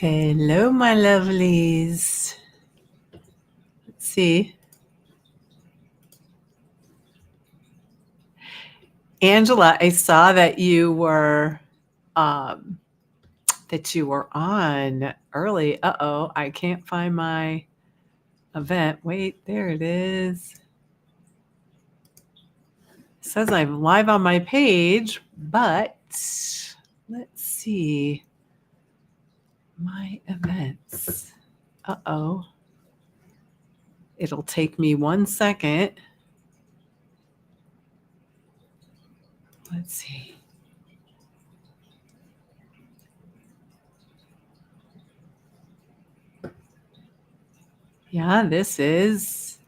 Hello, my lovelies. Let's see. Angela, I saw that you were on early. Uh-oh, I can't find my event. Wait, there it is. It says I'm live on my page, but let's see. My events. Uh-oh. It'll take me 1 second. Let's see. Yeah, this is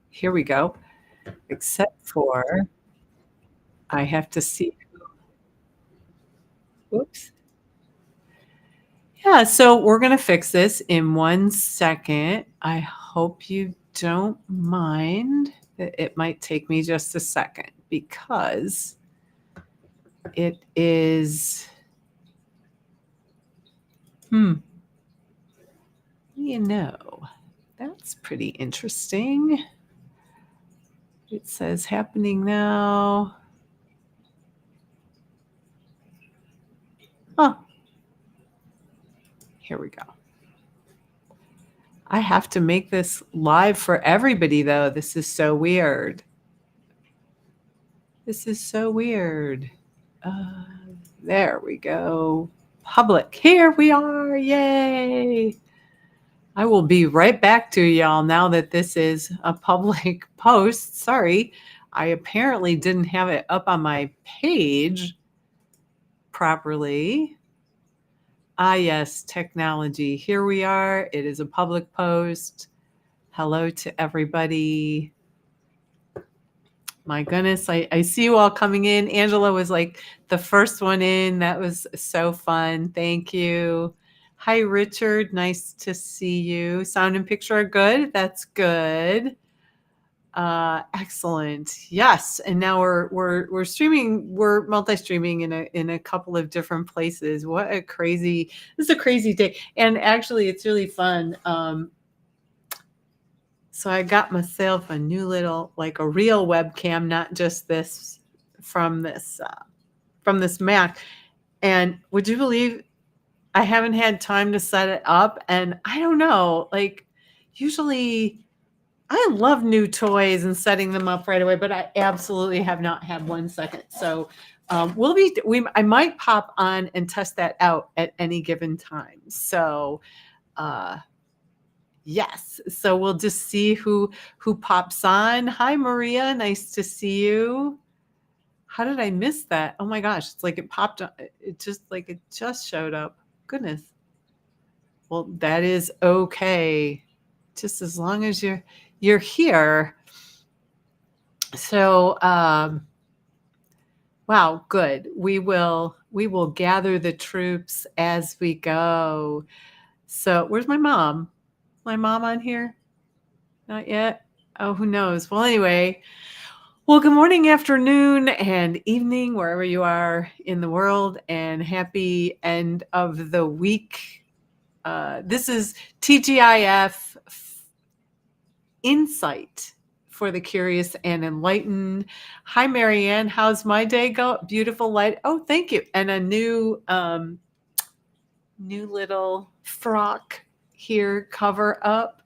here we go. Except for I have to see. Oops. Yeah, so we're going to fix this in 1 second. I hope you don't mind that it might take me just a second because it is, that's pretty interesting. It says happening now. Oh, here we go. I have to make this live for everybody, though. This is so weird. This is so weird. There we go. Public. Here we are. Yay. I will be right back to y'all now that this is a public post. Sorry, I apparently didn't have it up on my page properly. Ah, yes, technology. Here we are. It is a public post. Hello to everybody. My goodness, I see you all coming in. Angela was like the first one in. That was so fun. Thank you. Hi, Richard. Nice to see you. Sound and picture are good. That's good. Excellent. Yes, and now we're streaming. We're multi-streaming in a couple of different places. This is a crazy day, and actually, it's really fun. So I got myself a new little, like a real webcam, not just this from this Mac. And would you believe I haven't had time to set it up? And I don't know, like usually I love new toys and setting them up right away, but I absolutely have not had 1 second. So I might pop on and test that out at any given time. So yes. So we'll just see who pops on. Hi, Maria. Nice to see you. How did I miss that? Oh my gosh. It's like it popped up. It just showed up. Goodness. Well, that is okay. Just as long as you're here. So wow, good. We will gather the troops as we go. So where's my mom? My mom on here? Not yet. Oh, who knows? Well, anyway, good morning, afternoon, and evening, wherever you are in the world, and happy end of the week. This is TGIF Insight for the Curious and Enlightened. Hi, Marianne. How's my day go? Beautiful light. Oh, thank you. And a new little frock here cover up.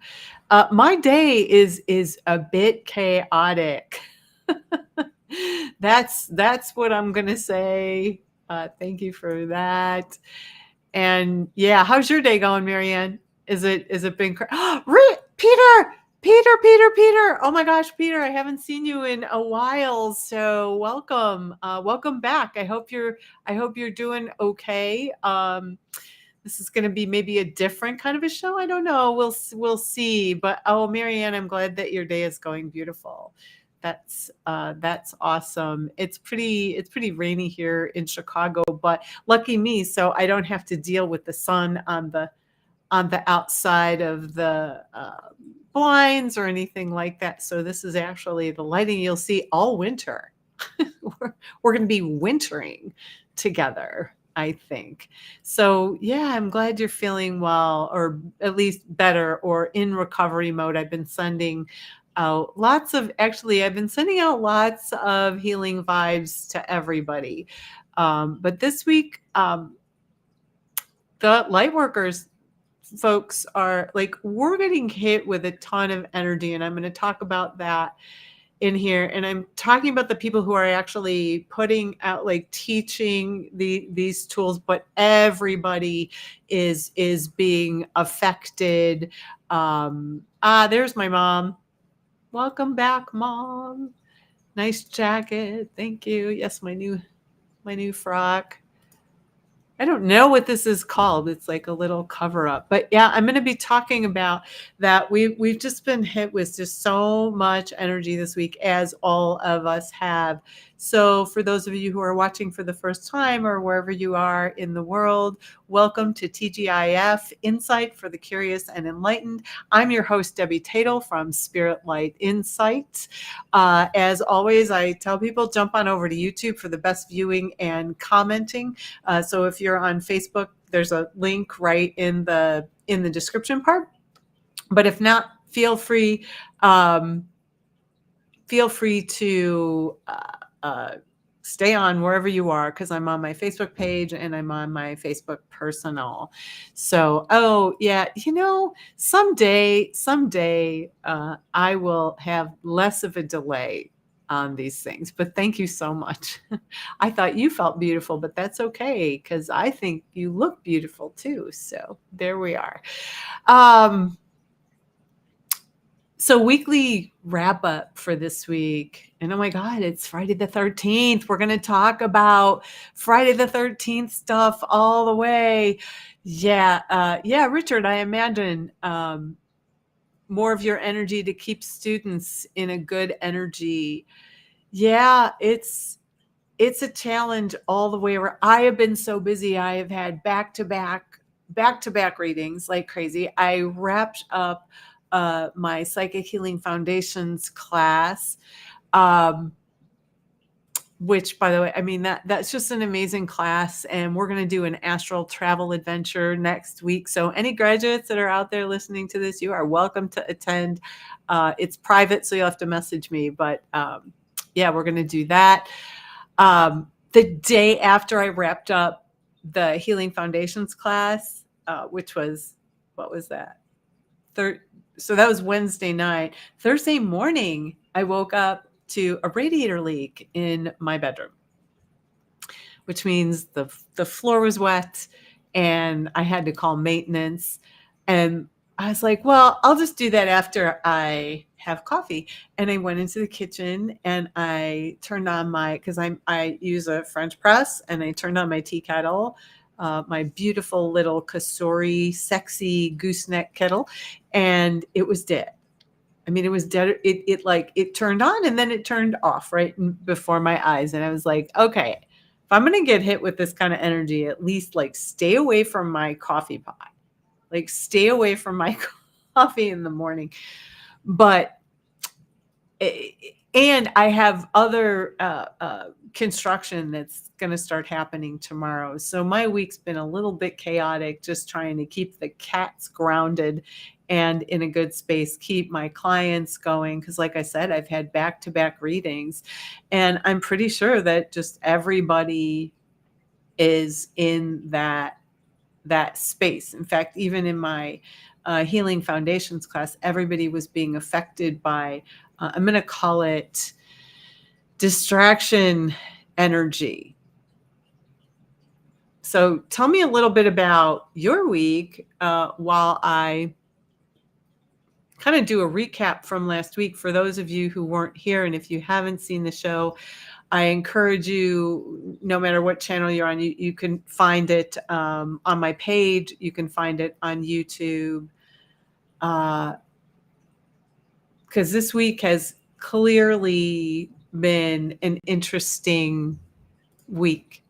My day is a bit chaotic. That's what I'm gonna say. Thank you for that. And yeah, how's your day going, Marianne? Is it been Peter? Oh my gosh, Peter, I haven't seen you in a while. So welcome. Welcome back. I hope you're doing okay. This is going to be maybe a different kind of a show. I don't know. We'll see. But oh, Marianne, I'm glad that your day is going beautiful. That's awesome. It's pretty rainy here in Chicago, but lucky me, so I don't have to deal with the sun on the outside of the blinds or anything like that. So this is actually the lighting you'll see all winter. We're going to be wintering together. I think. So yeah, I'm glad you're feeling well, or at least better, or in recovery mode. I've been sending out I've been sending out lots of healing vibes to everybody. But this week, the light workers folks are like, we're getting hit with a ton of energy, and I'm going to talk about that in here. And I'm talking about the people who are actually putting out, like, teaching these tools, but everybody is being affected. There's my mom. Welcome back, Mom. Nice jacket. Thank you. Yes, my new frock. I don't know what this is called. It's like a little cover up. But yeah, I'm going to be talking about that. We've just been hit with just so much energy this week, as all of us have. So for those of you who are watching for the first time, or wherever you are in the world, welcome to TGIF, Insight for the Curious and Enlightened. I'm your host, Debbie Tatel from Spirit Light Insights. As always, I tell people, jump on over to YouTube for the best viewing and commenting. So if you're on Facebook, there's a link right in the description part. But if not, feel free to stay on wherever you are, because I'm on my Facebook page and I'm on my Facebook personal. So, oh yeah, someday I will have less of a delay on these things. But thank you so much. I thought you felt beautiful, but that's okay, because I think you look beautiful too. So there we are. So weekly wrap up for this week. And oh my God, it's Friday the 13th. We're going to talk about Friday the 13th stuff all the way. Yeah. Richard, I imagine more of your energy to keep students in a good energy. Yeah, it's a challenge all the way around. I have been so busy. I have had back-to-back readings like crazy. I wrapped up my Psychic Healing Foundations class, which, by the way, I mean, that's just an amazing class. And we're going to do an astral travel adventure next week. So any graduates that are out there listening to this, you are welcome to attend. It's private, so you'll have to message me. But yeah, we're going to do that. The day after I wrapped up the Healing Foundations class, which was, what was that? So that was Wednesday night. Thursday morning, I woke up to a radiator leak in my bedroom, which means the floor was wet and I had to call maintenance. And I was like, well, I'll just do that after I have coffee. And I went into the kitchen and I turned on because I use a French press, and I turned on my tea kettle, my beautiful little Kasori sexy gooseneck kettle, and it was dead. I mean, it was dead. It turned on and then it turned off right before my eyes. And I was like, okay, if I'm going to get hit with this kind of energy, at least stay away from my coffee pot, stay away from my coffee in the morning. But, and I have other construction that's going to start happening tomorrow. So my week's been a little bit chaotic, just trying to keep the cats grounded and in a good space, keep my clients going. Because like I said, I've had back-to-back readings, and I'm pretty sure that just everybody is in that space. In fact, even in my Healing Foundations class, everybody was being affected by, I'm going to call it distraction energy. So tell me a little bit about your week while I kind of do a recap from last week for those of you who weren't here. And if you haven't seen the show, I encourage you, no matter what channel you're on, you can find it on my page. You can find it on YouTube. Because this week has clearly been an interesting week.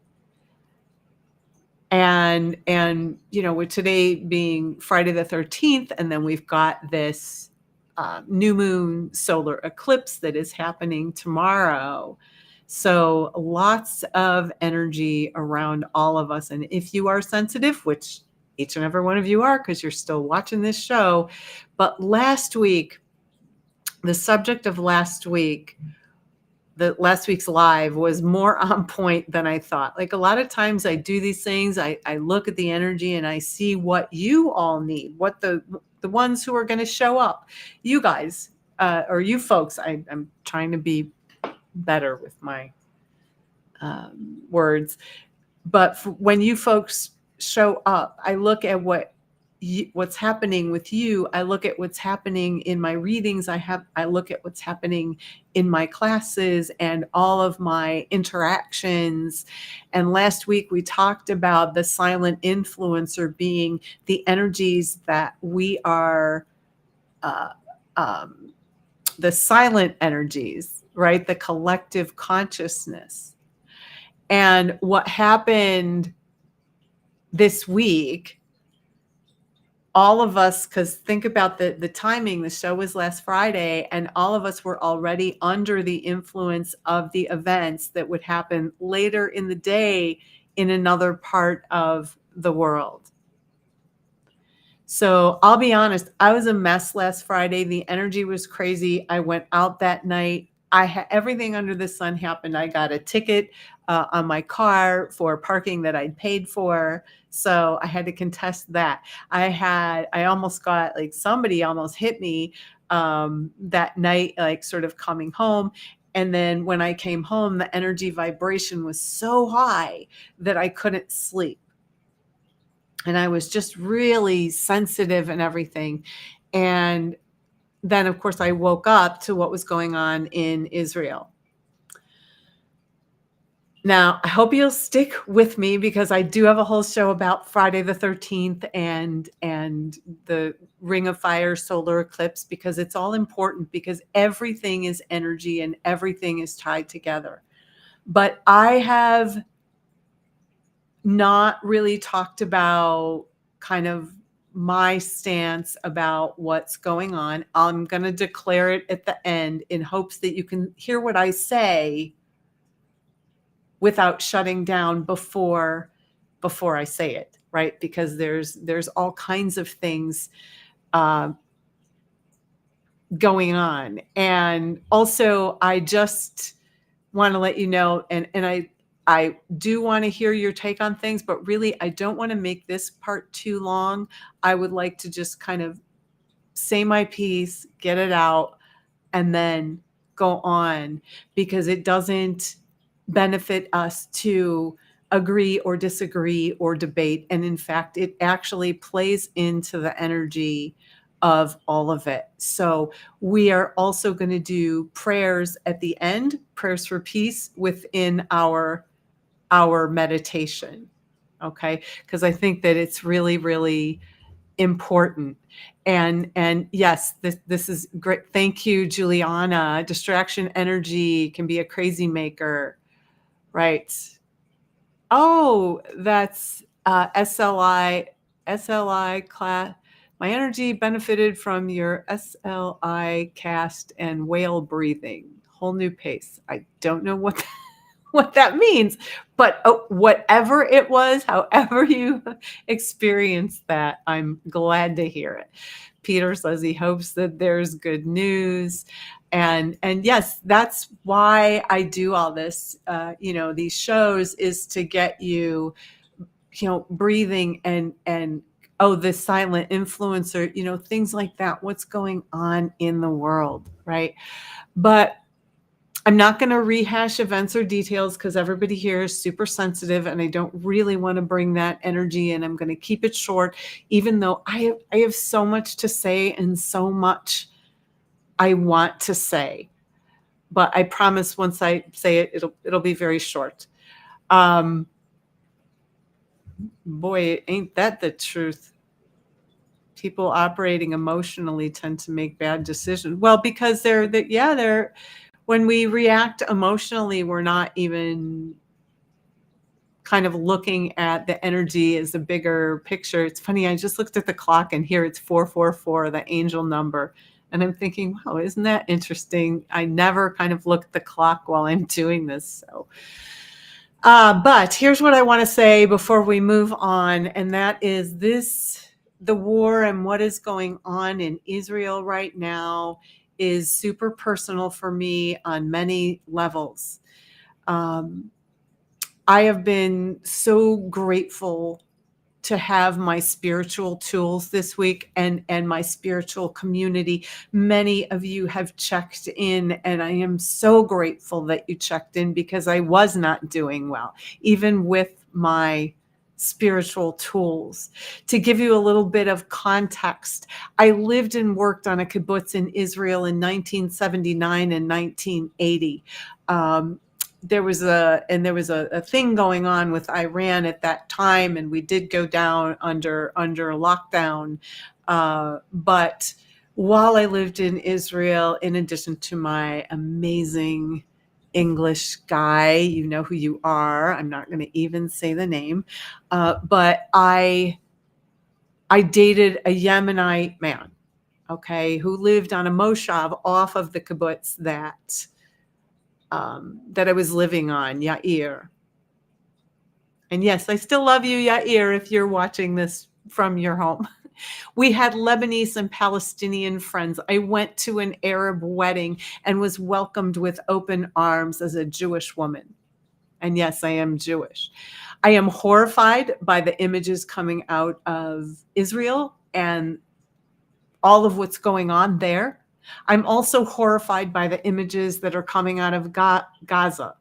And with today being Friday the 13th, and then we've got this new moon solar eclipse that is happening tomorrow. So lots of energy around all of us. And if you are sensitive, which each and every one of you are, because you're still watching this show, but last week, the subject of last week, the last week's live was more on point than I thought. Like a lot of times I do these things, I look at the energy and I see what you all need, what the ones who are going to show up, you guys, or you folks. I'm trying to be better with my words, but when you folks show up, I look at what's happening with you. I look at what's happening in my readings. I look at what's happening in my classes and all of my interactions. And last week we talked about the silent influencer being the energies that we are, the silent energies, right? The collective consciousness. And what happened this week, all of us, because think about the timing, the show was last Friday, and all of us were already under the influence of the events that would happen later in the day in another part of the world. So I'll be honest, I was a mess last Friday. The energy was crazy. I went out that night. I had everything under the sun happened. I got a ticket on my car for parking that I'd paid for. So I had to contest that. I almost got, like, somebody almost hit me that night, like sort of coming home. And then when I came home, the energy vibration was so high that I couldn't sleep. And I was just really sensitive and everything. And then, of course, I woke up to what was going on in Israel. Now, I hope you'll stick with me because I do have a whole show about Friday the 13th and the Ring of Fire solar eclipse, because it's all important, because everything is energy and everything is tied together. But I have not really talked about kind of my stance about what's going on. I'm going to declare it at the end in hopes that you can hear what I say without shutting down before I say it, right? Because there's all kinds of things going on. And also, I just want to let you know, and I do want to hear your take on things, but really I don't want to make this part too long. I would like to just kind of say my piece, get it out, and then go on, because it doesn't benefit us to agree or disagree or debate. And in fact, it actually plays into the energy of all of it. So we are also going to do prayers at the end, prayers for peace within our meditation. Okay. Because I think that it's really, really important. And yes, this is great. Thank you, Juliana. Distraction energy can be a crazy maker. Right. Oh, that's SLI class. My energy benefited from your SLI cast and whale breathing. Whole new pace. I don't know what what that means, but whatever it was, however you experienced that, I'm glad to hear it. Peter says he hopes that there's good news. And yes, that's why I do all this, these shows, is to get you, breathing and the silent influencer, things like that. What's going on in the world, right? But I'm not going to rehash events or details because everybody here is super sensitive and I don't really want to bring that energy in. I'm going to keep it short, even though I have so much to say and so much I want to say. But I promise once I say it, it'll be very short. Boy, ain't that the truth. People operating emotionally tend to make bad decisions. Well, because they're when we react emotionally, we're not even kind of looking at the energy as a bigger picture. It's funny, I just looked at the clock and here it's 444, the angel number. And I'm thinking, wow, isn't that interesting? I never kind of look at the clock while I'm doing this. So, but here's what I want to say before we move on. And that is the war and what is going on in Israel right now is super personal for me on many levels. I have been so grateful to have my spiritual tools this week and my spiritual community. Many of you have checked in, and I am so grateful that you checked in because I was not doing well, even with my spiritual tools. To give you a little bit of context, I lived and worked on a kibbutz in Israel in 1979 and 1980. There was a thing going on with Iran at that time, and we did go down under lockdown. But while I lived in Israel, in addition to my amazing English guy, you know who you are. I'm not going to even say the name, but I dated a Yemenite man, okay, who lived on a moshav off of the kibbutz that I was living on, Yair. And yes, I still love you, Yair, if you're watching this from your home. We had Lebanese and Palestinian friends. I went to an Arab wedding and was welcomed with open arms as a Jewish woman. And yes, I am Jewish. I am horrified by the images coming out of Israel and all of what's going on there. I'm also horrified by the images that are coming out of Gaza.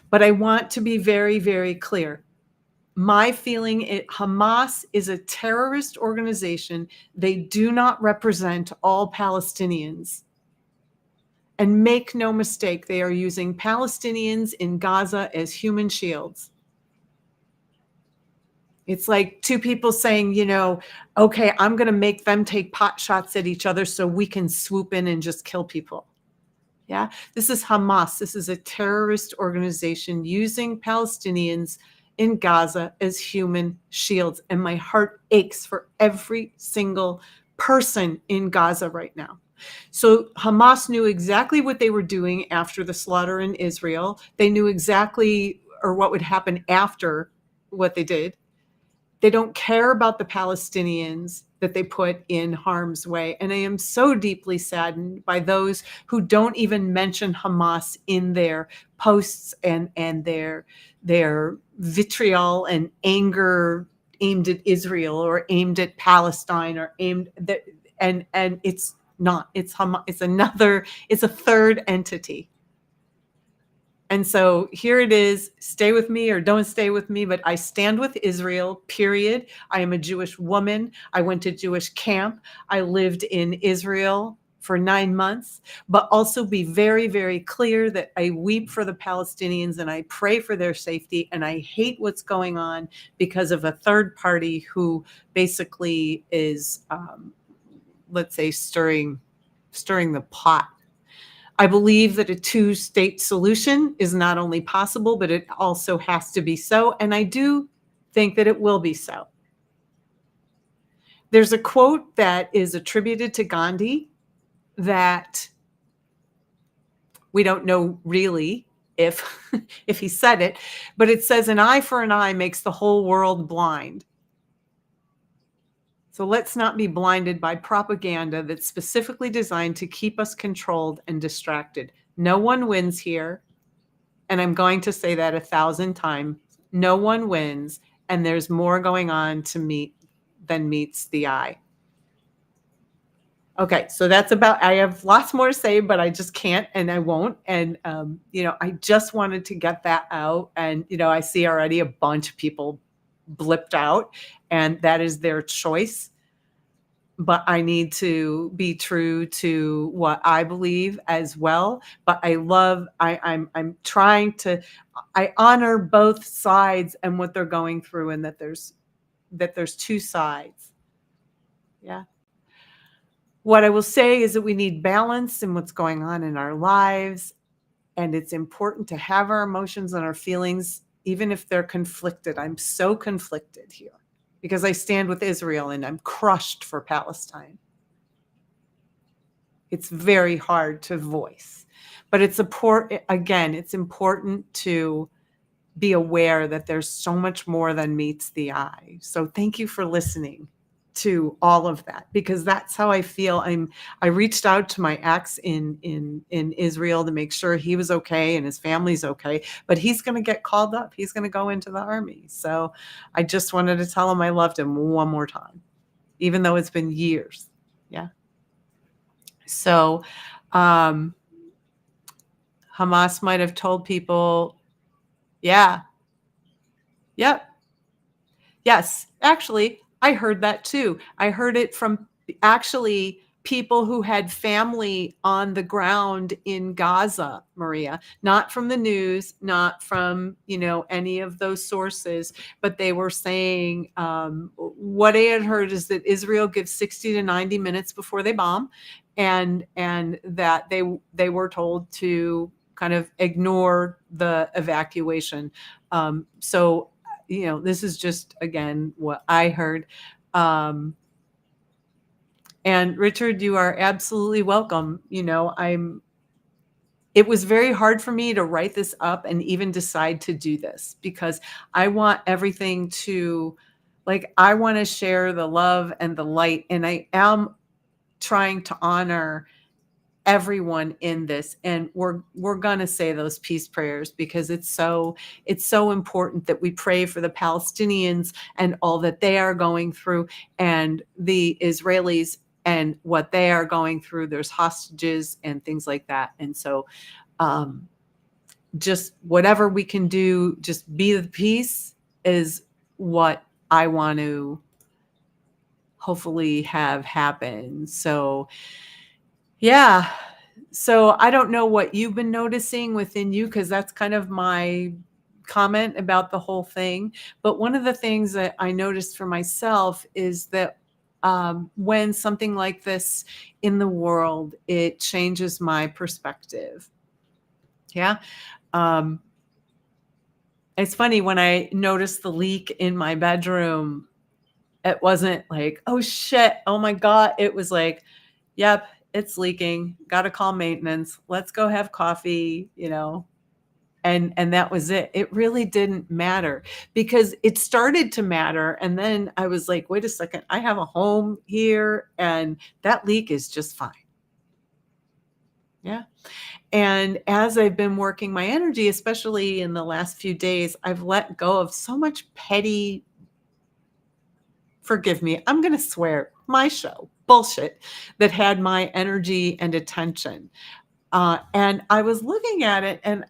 But I want to be very, very clear. My feeling Hamas is a terrorist organization. They do not represent all Palestinians. And make no mistake, they are using Palestinians in Gaza as human shields. It's like two people saying, okay, I'm going to make them take pot shots at each other so we can swoop in and just kill people. Yeah, this is Hamas. This is a terrorist organization using Palestinians in Gaza as human shields. And my heart aches for every single person in Gaza right now. So Hamas knew exactly what they were doing after the slaughter in Israel. They knew exactly what would happen after what they did. They don't care about the Palestinians that they put in harm's way. And I am so deeply saddened by those who don't even mention Hamas in their posts and their vitriol and anger aimed at Israel or aimed at Palestine or aimed that, and it's not. It's Hamas. It's a third entity. And so here it is, stay with me or don't stay with me, but I stand with Israel, period. I am a Jewish woman. I went to Jewish camp. I lived in Israel for 9 months, but also be very, very clear that I weep for the Palestinians and I pray for their safety. And I hate what's going on because of a third party who basically is, let's say, stirring the pot. I believe that a two-state solution is not only possible, but it also has to be so. And I do think that it will be so. There's a quote that is attributed to Gandhi that we don't know really if he said it, but it says, an eye for an eye makes the whole world blind. So let's not be blinded by propaganda that's specifically designed to keep us controlled and distracted. No one wins here. And I'm going to say that 1,000 times. No one wins. And there's more going on than meets the eye. Okay, so I have lots more to say, but I just can't and I won't. And, I just wanted to get that out. And, I see already a bunch of people blipped out, and that is their choice. But I need to be true to what I believe as well. But I'm trying to, I honor both sides and what they're going through, and that there's two sides. Yeah. What I will say is that we need balance in what's going on in our lives. And it's important to have our emotions and our feelings, even if they're conflicted. I'm so conflicted here because I stand with Israel and I'm crushed for Palestine. It's very hard to voice, but it's important. Again, it's important to be aware that there's so much more than meets the eye. So thank you for listening to all of that, because that's how I feel. I reached out to my ex in Israel to make sure he was okay and his family's okay, but he's going to get called up. He's going to go into the army. So I just wanted to tell him I loved him one more time, even though it's been years. Yeah. So um Hamas might have told people, yeah, yep. Yes, actually, I heard that too. I heard it from actually people who had family on the ground in Gaza, Maria, not from the news, not from, any of those sources, but they were saying what I had heard is that Israel gives 60 to 90 minutes before they bomb, and that they were told to kind of ignore the evacuation. So this is just, again, what I heard. And Richard, you are absolutely welcome. It was very hard for me to write this up and even decide to do this, because I want everything to, I want to share the love and the light. And I am trying to honor everyone in this, and we're going to say those peace prayers, because it's so important that we pray for the Palestinians and all that they are going through, and the Israelis and what they are going through. There's hostages and things like that. And so just whatever we can do, just be the peace, is what I want to hopefully have happen. So yeah. So I don't know what you've been noticing within you, because that's kind of my comment about the whole thing. But one of the things that I noticed for myself is that when something like this in the world, it changes my perspective. Yeah. It's funny, when I noticed the leak in my bedroom, it wasn't like, oh shit, oh my God. It was like, yep, it's leaking. Got to call maintenance. Let's go have coffee, and that was it. It really didn't matter, because it started to matter. And then I was like, wait a second, I have a home here and that leak is just fine. Yeah. And as I've been working my energy, especially in the last few days, I've let go of so much petty, forgive me, I'm going to swear, my show bullshit that had my energy and attention. And I was looking at it, and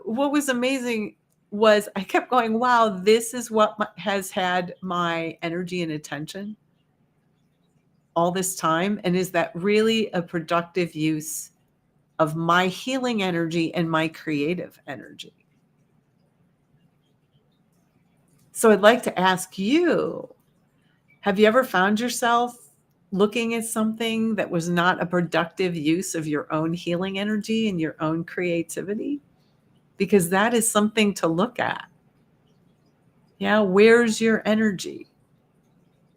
what was amazing was I kept going, wow, this is what has had my energy and attention all this time. And is that really a productive use of my healing energy and my creative energy? So I'd like to ask you, have you ever found yourself looking at something that was not a productive use of your own healing energy and your own creativity? Because that is something to look at. Yeah, where's your energy?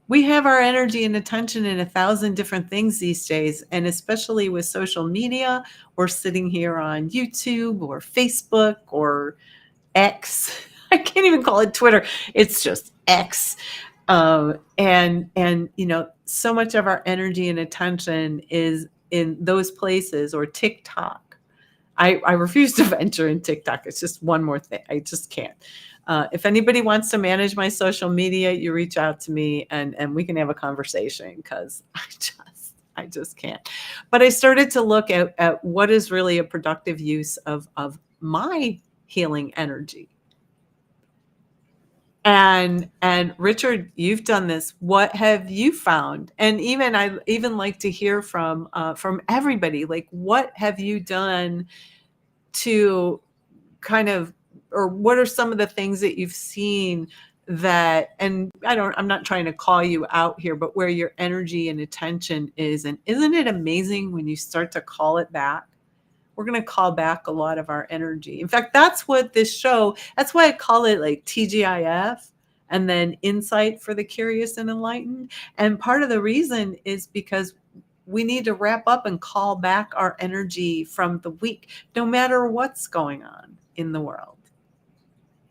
We have our energy and attention in 1,000 different things these days, and especially with social media, or sitting here on YouTube or Facebook or X. I can't even call it Twitter. It's just X. And so much of our energy and attention is in those places, or TikTok. I refuse to venture in TikTok. It's just one more thing. I just can't. If anybody wants to manage my social media, you reach out to me, and we can have a conversation, because I just can't. But I started to look at what is really a productive use of my healing energy. And Richard, you've done this. What have you found? And I even like to hear from everybody. Like, what have you done to kind of, or what are some of the things that you've seen that, and I'm not trying to call you out here, but where your energy and attention is? And isn't it amazing when you start to call it back? We're going to call back a lot of our energy. In fact, that's what this show, that's why I call it like TGIF, and then Insight for the Curious and Enlightened. And part of the reason is because we need to wrap up and call back our energy from the week, no matter what's going on in the world.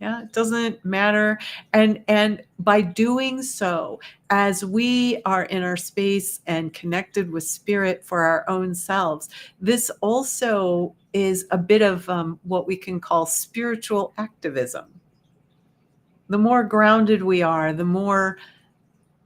Yeah, it doesn't matter. And by doing so, as we are in our space and connected with spirit for our own selves, this also is a bit of what we can call spiritual activism. The more grounded we are, the more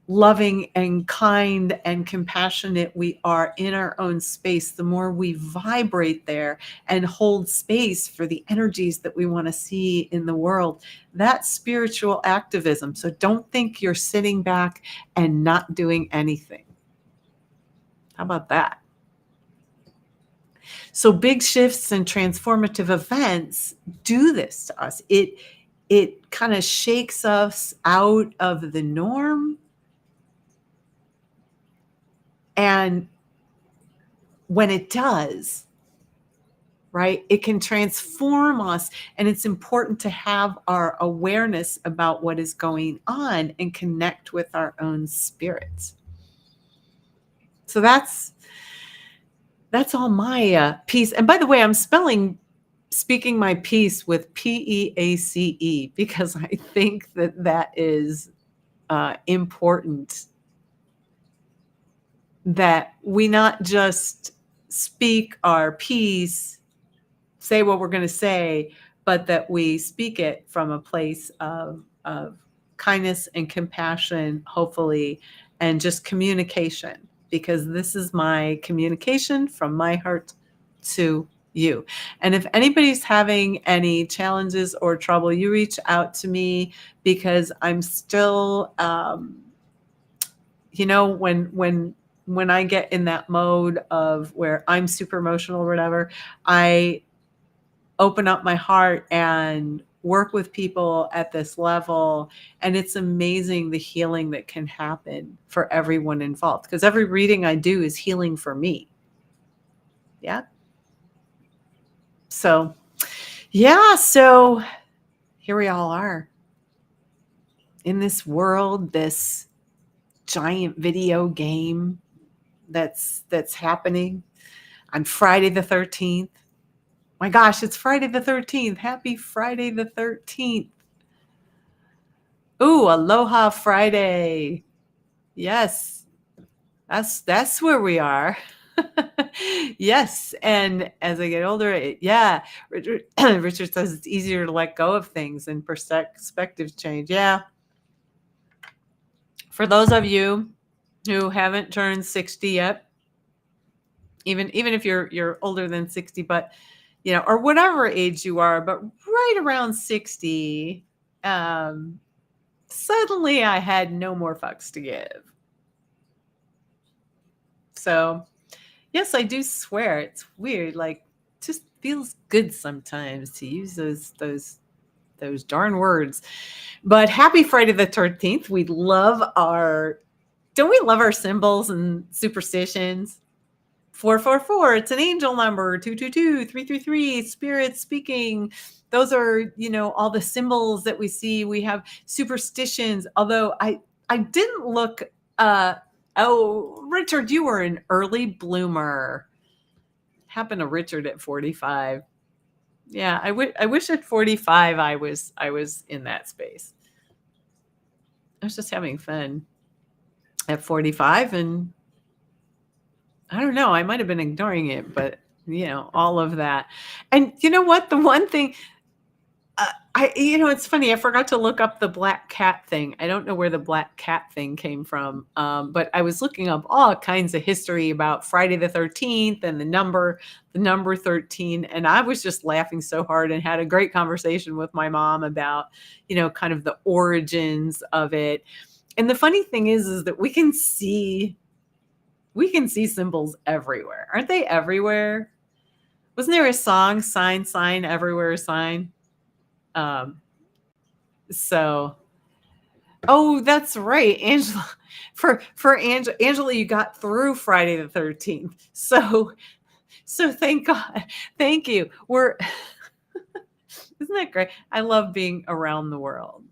loving and kind and compassionate we are in our own space, the more we vibrate there and hold space for the energies that we want to see in the world. That's spiritual activism. So don't think you're sitting back and not doing anything. How about that? So big shifts and transformative events do this to us. It kind of shakes us out of the norm. And when it does, right, it can transform us. And it's important to have our awareness about what is going on and connect with our own spirits. So that's all my piece. And by the way, I'm speaking my piece with PEACE because I think that is important, that we not just speak our piece, say what we're going to say, but that we speak it from a place of kindness and compassion, hopefully, and just communication, because this is my communication from my heart to you. And if anybody's having any challenges or trouble, you reach out to me, because I'm still, when I get in that mode of where I'm super emotional or whatever, I open up my heart and work with people at this level. And it's amazing the healing that can happen for everyone involved, because every reading I do is healing for me. Yeah. So, yeah. So here we all are in this world, this giant video game that's happening on Friday the 13th. My gosh, it's Friday the 13th. Happy Friday the 13th. Ooh, Aloha Friday. Yes, that's where we are. Yes, and as I get older, Richard says it's easier to let go of things and perspective change. Yeah. For those of you who haven't turned 60 yet, even if you're older than 60, but or whatever age you are, but right around 60, suddenly I had no more fucks to give. So, yes, I do swear. It's weird. Like, just feels good sometimes to use those darn words. But happy Friday the 13th. Don't we love our symbols and superstitions? 444, it's an angel number. 222, 333, spirit speaking. Those are, all the symbols that we see. We have superstitions. Although I didn't look. Richard, you were an early bloomer. Happened to Richard at 45. Yeah, I wish at 45 I was in that space. I was just having fun at 45, and I don't know, I might have been ignoring it, but all of that. And you know what? The one thing, it's funny. I forgot to look up the black cat thing. I don't know where the black cat thing came from. But I was looking up all kinds of history about Friday the 13th and the number 13. And I was just laughing so hard and had a great conversation with my mom about, kind of the origins of it. And the funny thing is that we can see symbols everywhere. Aren't they everywhere? Wasn't there a song, sign, everywhere sign? So, oh, that's right, Angela. For Angela, you got through Friday the 13th. So thank God. Thank you. Isn't that great? I love being around the world.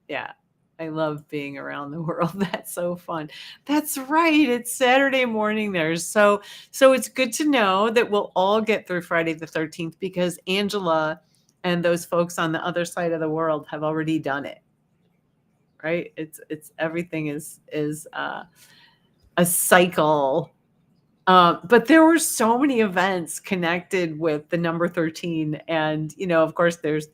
Yeah. I love being around the world. That's so fun. That's right. It's Saturday morning there. So it's good to know that we'll all get through Friday the 13th because Angela and those folks on the other side of the world have already done it. Right? It's everything is a cycle. But there were so many events connected with the number 13, and of course, there's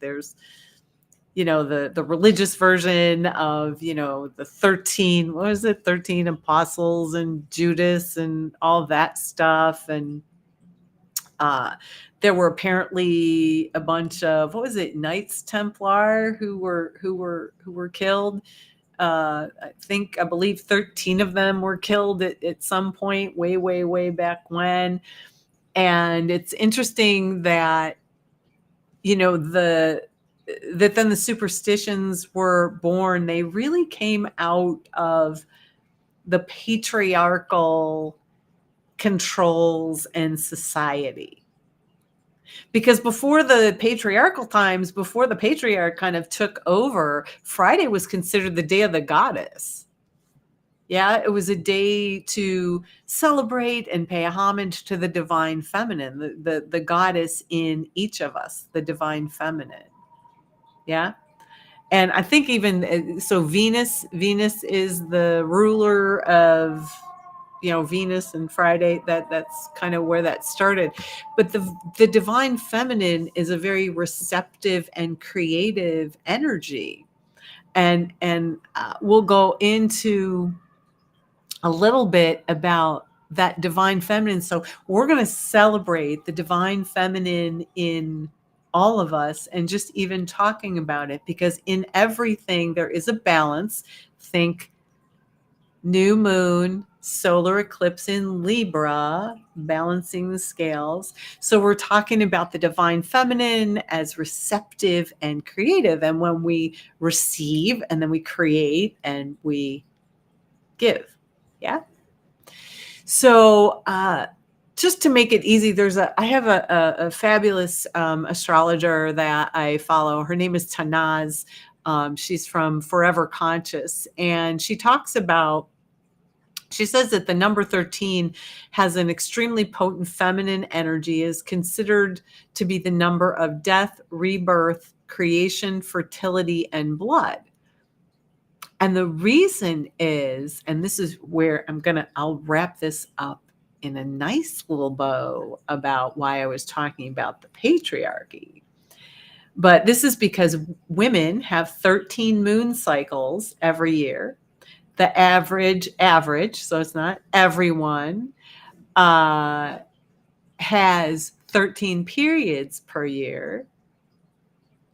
the religious version of the 13, what was it, 13 apostles and Judas and all that stuff, and uh, there were apparently a bunch of, what was it, Knights Templar who were killed. I believe 13 of them were killed at some point way, way, way back when. And it's interesting that, that then the superstitions were born. They really came out of the patriarchal controls and society. Because before the patriarchal times, before the patriarch kind of took over, Friday was considered the day of the goddess. Yeah, it was a day to celebrate and pay homage to the divine feminine, the goddess in each of us, the divine feminine. Yeah. And I think even so, Venus is the ruler of, Venus and Friday. That's kind of where that started. But the divine feminine is a very receptive and creative energy, and we'll go into a little bit about that divine feminine. So we're going to celebrate the divine feminine in all of us, and just even talking about it, because in everything there is a balance. Think new moon, solar eclipse in Libra, balancing the scales. So we're talking about the divine feminine as receptive and creative. And when we receive, and then we create, and we give. Yeah. So just to make it easy, I have a fabulous astrologer that I follow. Her name is Tanaz. She's from Forever Conscious, and she says that the number 13 has an extremely potent feminine energy, is considered to be the number of death, rebirth, creation, fertility, and blood. And the reason is, and this is where I'll wrap this up in a nice little bow about why I was talking about the patriarchy. But this is because women have 13 moon cycles every year. The average, so it's not everyone, has 13 periods per year.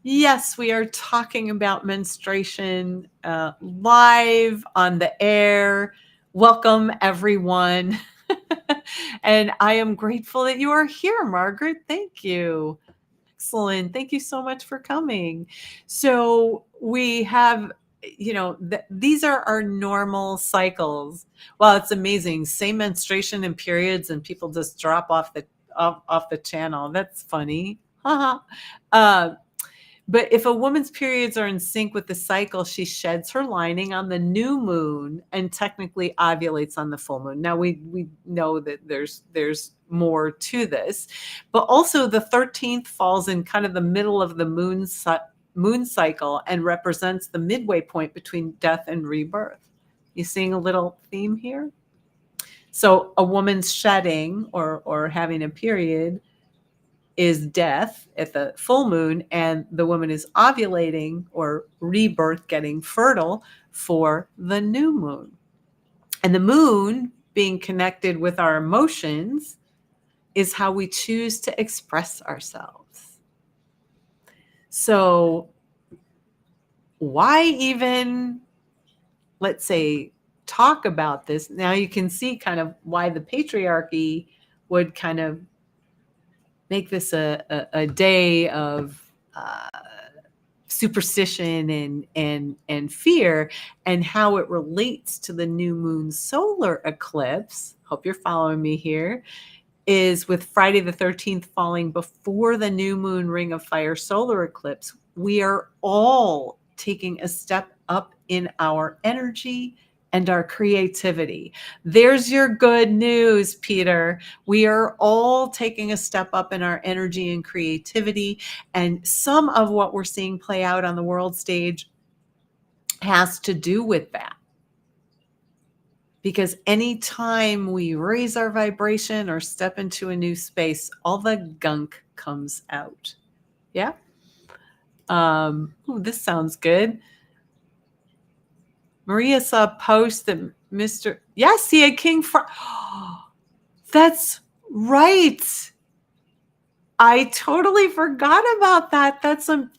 Yes, we are talking about menstruation live on the air. Welcome, everyone. And I am grateful that you are here, Margaret. Thank you. Excellent. Thank you so much for coming. So we have, these are our normal cycles. Well, it's amazing. Same menstruation and periods, and people just drop off the channel. That's funny. But if a woman's periods are in sync with the cycle, she sheds her lining on the new moon and technically ovulates on the full moon. Now we know that there's more to this, but also the 13th falls in kind of the middle of the moon cycle and represents the midway point between death and rebirth. You seeing a little theme here? So a woman's shedding or having a period is death at the full moon, and the woman is ovulating or rebirth, getting fertile, for the new moon. And the moon, being connected with our emotions, is how we choose to express ourselves. So why even, let's say, talk about this? Now you can see kind of why the patriarchy would kind of make this a day of superstition and fear, and how it relates to the new moon solar eclipse. Hope you're following me here. Is with Friday the 13th falling before the new moon ring of fire solar eclipse, we are all taking a step up in our energy and our creativity. There's your good news, Peter. We are all taking a step up in our energy and creativity. And some of what we're seeing play out on the world stage has to do with that. Because anytime we raise our vibration or step into a new space, all the gunk comes out. Yeah. Ooh, this sounds good. Maria saw a post that Mr. Yes, he had King That's right. I totally forgot about that.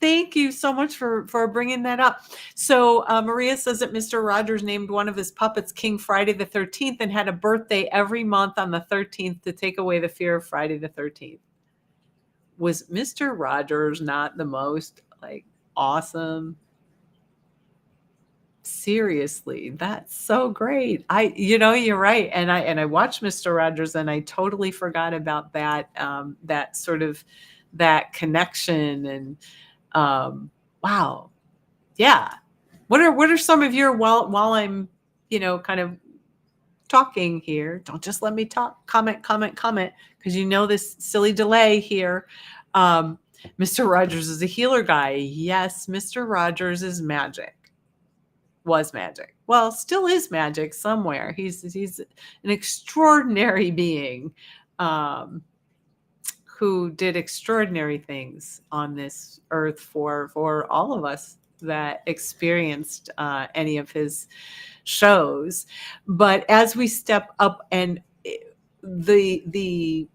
Thank you so much for bringing that up. So Maria says that Mr. Rogers named one of his puppets King Friday the 13th and had a birthday every month on the 13th to take away the fear of Friday the 13th. Was Mr. Rogers not the most awesome? Seriously, that's so great. You're right. And I watched Mr. Rogers and I totally forgot about that, that sort of that connection and, wow. Yeah. What are some of your, while I'm, kind of talking here, don't just let me talk, comment, because this silly delay here. Mr. Rogers is a healer guy. Yes, Mr. Rogers is magic. Was magic. Well, still is magic somewhere. He's an extraordinary being who did extraordinary things on this earth for all of us that experienced any of his shows. But as we step up, and the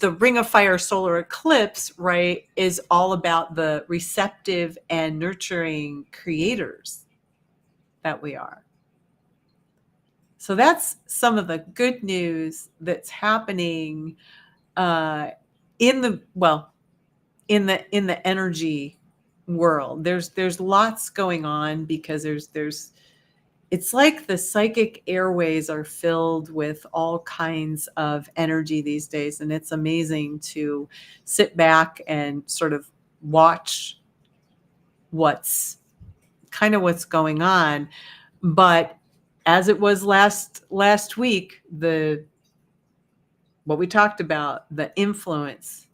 Ring of Fire solar eclipse, right, is all about the receptive and nurturing creators that we are. So that's some of the good news that's happening in the energy world. There's lots going on because it's like the psychic airways are filled with all kinds of energy these days, and it's amazing to sit back and sort of watch what's going on. But as it was last week, what we talked about, the influence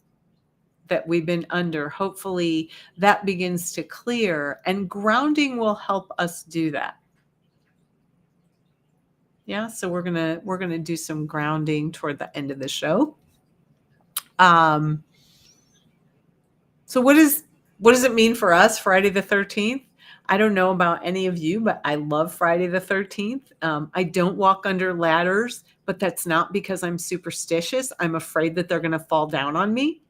that we've been under, hopefully that begins to clear, and grounding will help us do that. Yeah, so we're gonna do some grounding toward the end of the show. So what does it mean for us, Friday the 13th? I don't know about any of you, but I love Friday the 13th. I don't walk under ladders, but that's not because I'm superstitious. I'm afraid that they're going to fall down on me,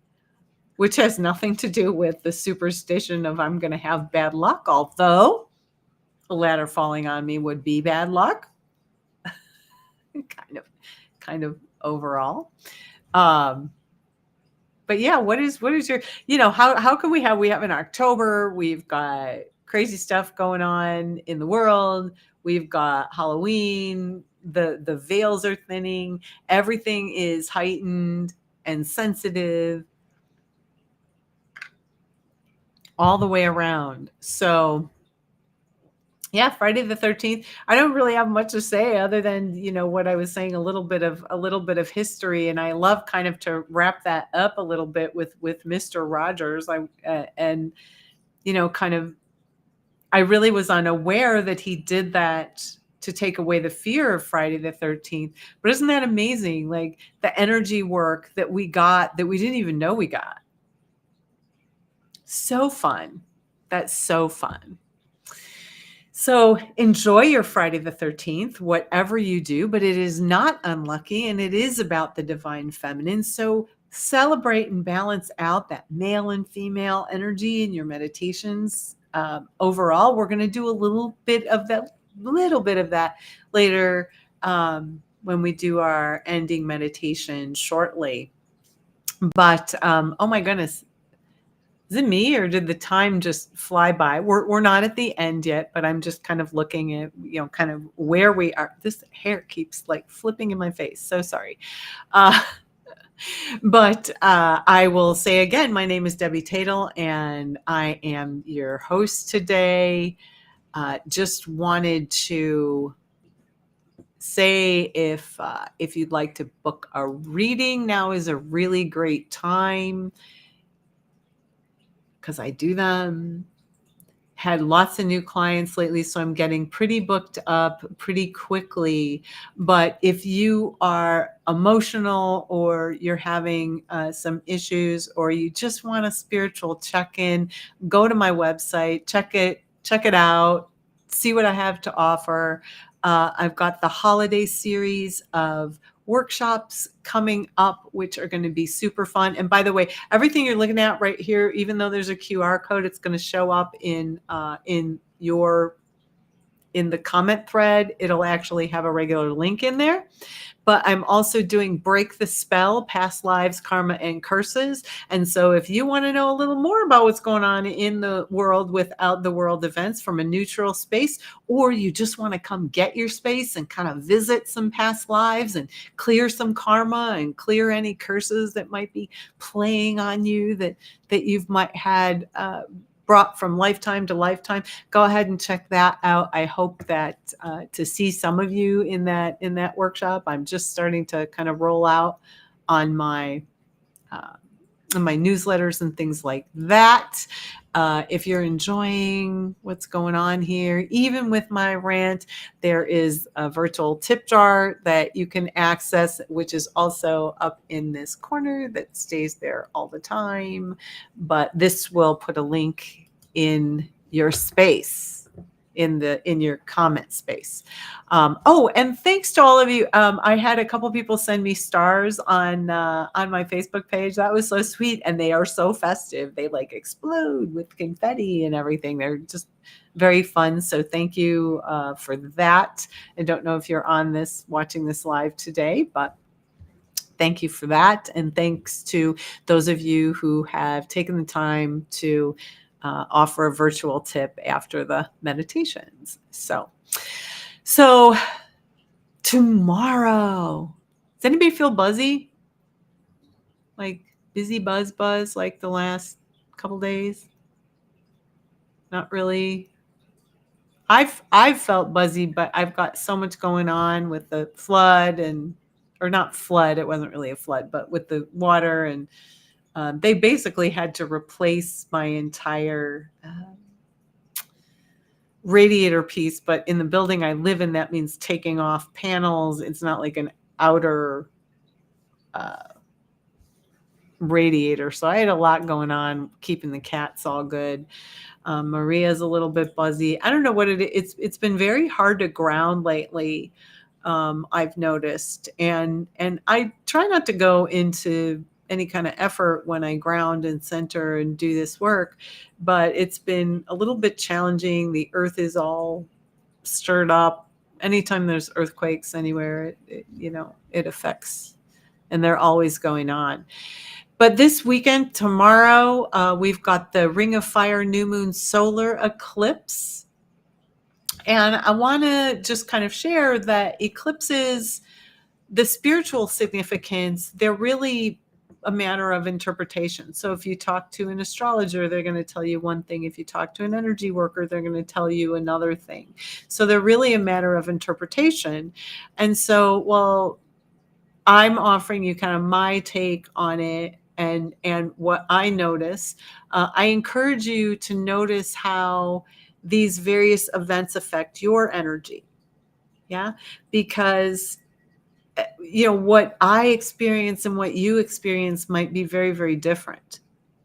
which has nothing to do with the superstition of I'm going to have bad luck, although a ladder falling on me would be bad luck. kind of overall. But yeah, what is your, how can we have in October, we've got crazy stuff going on in the world. We've got Halloween, the veils are thinning, everything is heightened and sensitive all the way around. So yeah, Friday the 13th. I don't really have much to say other than, what I was saying, a little bit of history. And I love kind of to wrap that up a little bit with Mr. Rogers. I really was unaware that he did that to take away the fear of Friday the 13th. But isn't that amazing? Like the energy work that we got that we didn't even know we got. So fun. That's so fun. So enjoy your Friday the 13th, whatever you do, but it is not unlucky, and it is about the divine feminine. So celebrate and balance out that male and female energy in your meditations. Overall, we're going to do a little bit of that later when we do our ending meditation shortly. But oh my goodness. Is it me, or did the time just fly by? We're not at the end yet, but I'm just kind of looking at, kind of where we are. This hair keeps flipping in my face. So sorry. But I will say again, my name is Debbie Tatel, and I am your host today. just wanted to say if you'd like to book a reading, now is a really great time because I do them. Had lots of new clients lately, so I'm getting pretty booked up pretty quickly. But if you are emotional or you're having some issues or you just want a spiritual check-in, go to my website, check it out, see what I have to offer. I've got the holiday series of workshops coming up, which are going to be super fun. And by the way, everything you're looking at right here, even though there's a QR code, it's going to show up in the comment thread. It'll actually have a regular link in there. But I'm also doing Break the Spell, Past Lives, Karma, and Curses. And so if you want to know a little more about what's going on in the world without the world events from a neutral space, or you just want to come get your space and kind of visit some past lives and clear some karma and clear any curses that might be playing on you that you've might had brought from lifetime to lifetime, go ahead and check that out. I hope that to see some of you in that workshop. I'm just starting to kind of roll out on my newsletters and things like that. If you're enjoying what's going on here, even with my rant, there is a virtual tip jar that you can access, which is also up in this corner that stays there all the time. But this will put a link in your space, in your comment space. And thanks to all of you. I had a couple people send me stars on my Facebook page. That was so sweet. And they are so festive. They like explode with confetti and everything. They're just very fun. So thank you for that. I don't know if you're watching this live today, but thank you for that. And thanks to those of you who have taken the time to offer a virtual tip after the meditations. So tomorrow, does anybody feel buzzy? Like busy buzz like the last couple days? Not really. I've felt buzzy, but I've got so much going on with the flood or not flood. It wasn't really a flood, but with the water, and they basically had to replace my entire radiator piece. But in the building I live in, that means taking off panels. It's not like an outer radiator. So I had a lot going on, keeping the cats all good. Maria's a little bit buzzy. I don't know what it is. It's been very hard to ground lately. I've noticed, and I try not to go into any kind of effort when I ground and center and do this work, but it's been a little bit challenging. The earth is all stirred up. Anytime there's earthquakes anywhere, it affects, and they're always going on. But this weekend, tomorrow, we've got the Ring of Fire New Moon Solar Eclipse. And I want to just kind of share that eclipses, the spiritual significance, they're really a matter of interpretation. So if you talk to an astrologer, they're going to tell you one thing. If you talk to an energy worker, they're going to tell you another thing. So they're really a matter of interpretation. And so, well, I'm offering you kind of my take on it and what I notice. I encourage you to notice how these various events affect your energy. Yeah, because what I experience and what you experience might be very, very different.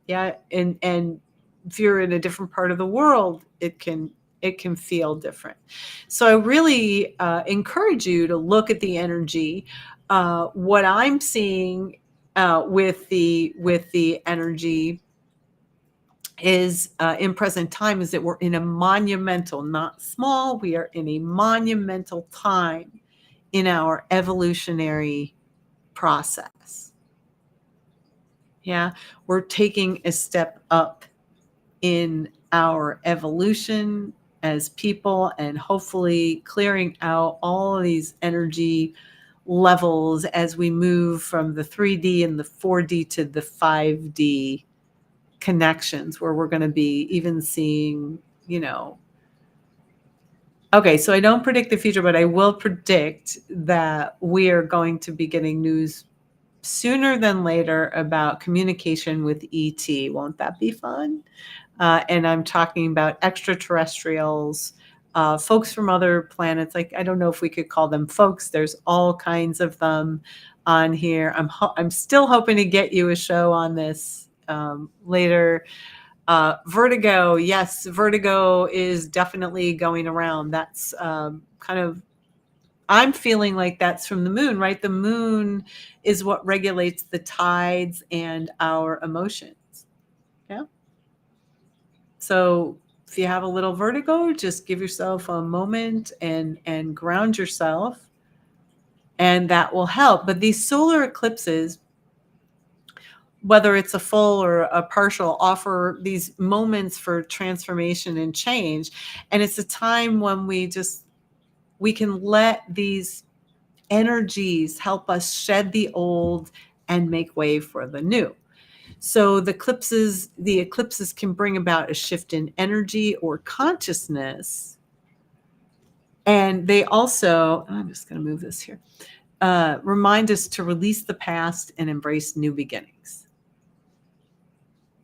Yeah, and if you're in a different part of the world, it can feel different. So I really encourage you to look at the energy. What I'm seeing with the energy is in present time is that we're in a monumental, not small, we are in a monumental time in our evolutionary process. Yeah, we're taking a step up in our evolution as people, and hopefully clearing out all of these energy levels as we move from the 3D and the 4D to the 5D connections, where we're going to be even seeing, Okay, so I don't predict the future, but I will predict that we are going to be getting news sooner than later about communication with ET. Won't that be fun? And I'm talking about extraterrestrials, folks from other planets. Like, I don't know if we could call them folks. There's all kinds of them on here. I'm still hoping to get you a show on this later. Vertigo, yes, vertigo is definitely going around. That's kind of, I'm feeling like that's from the moon, right? The moon is what regulates the tides and our emotions. Yeah. So if you have a little vertigo, just give yourself a moment and ground yourself, and that will help. But these solar eclipses, whether it's a full or a partial, offer these moments for transformation and change. And it's a time when we can let these energies help us shed the old and make way for the new. So the eclipses can bring about a shift in energy or consciousness. And they also, I'm just going to move this here, remind us to release the past and embrace new beginnings.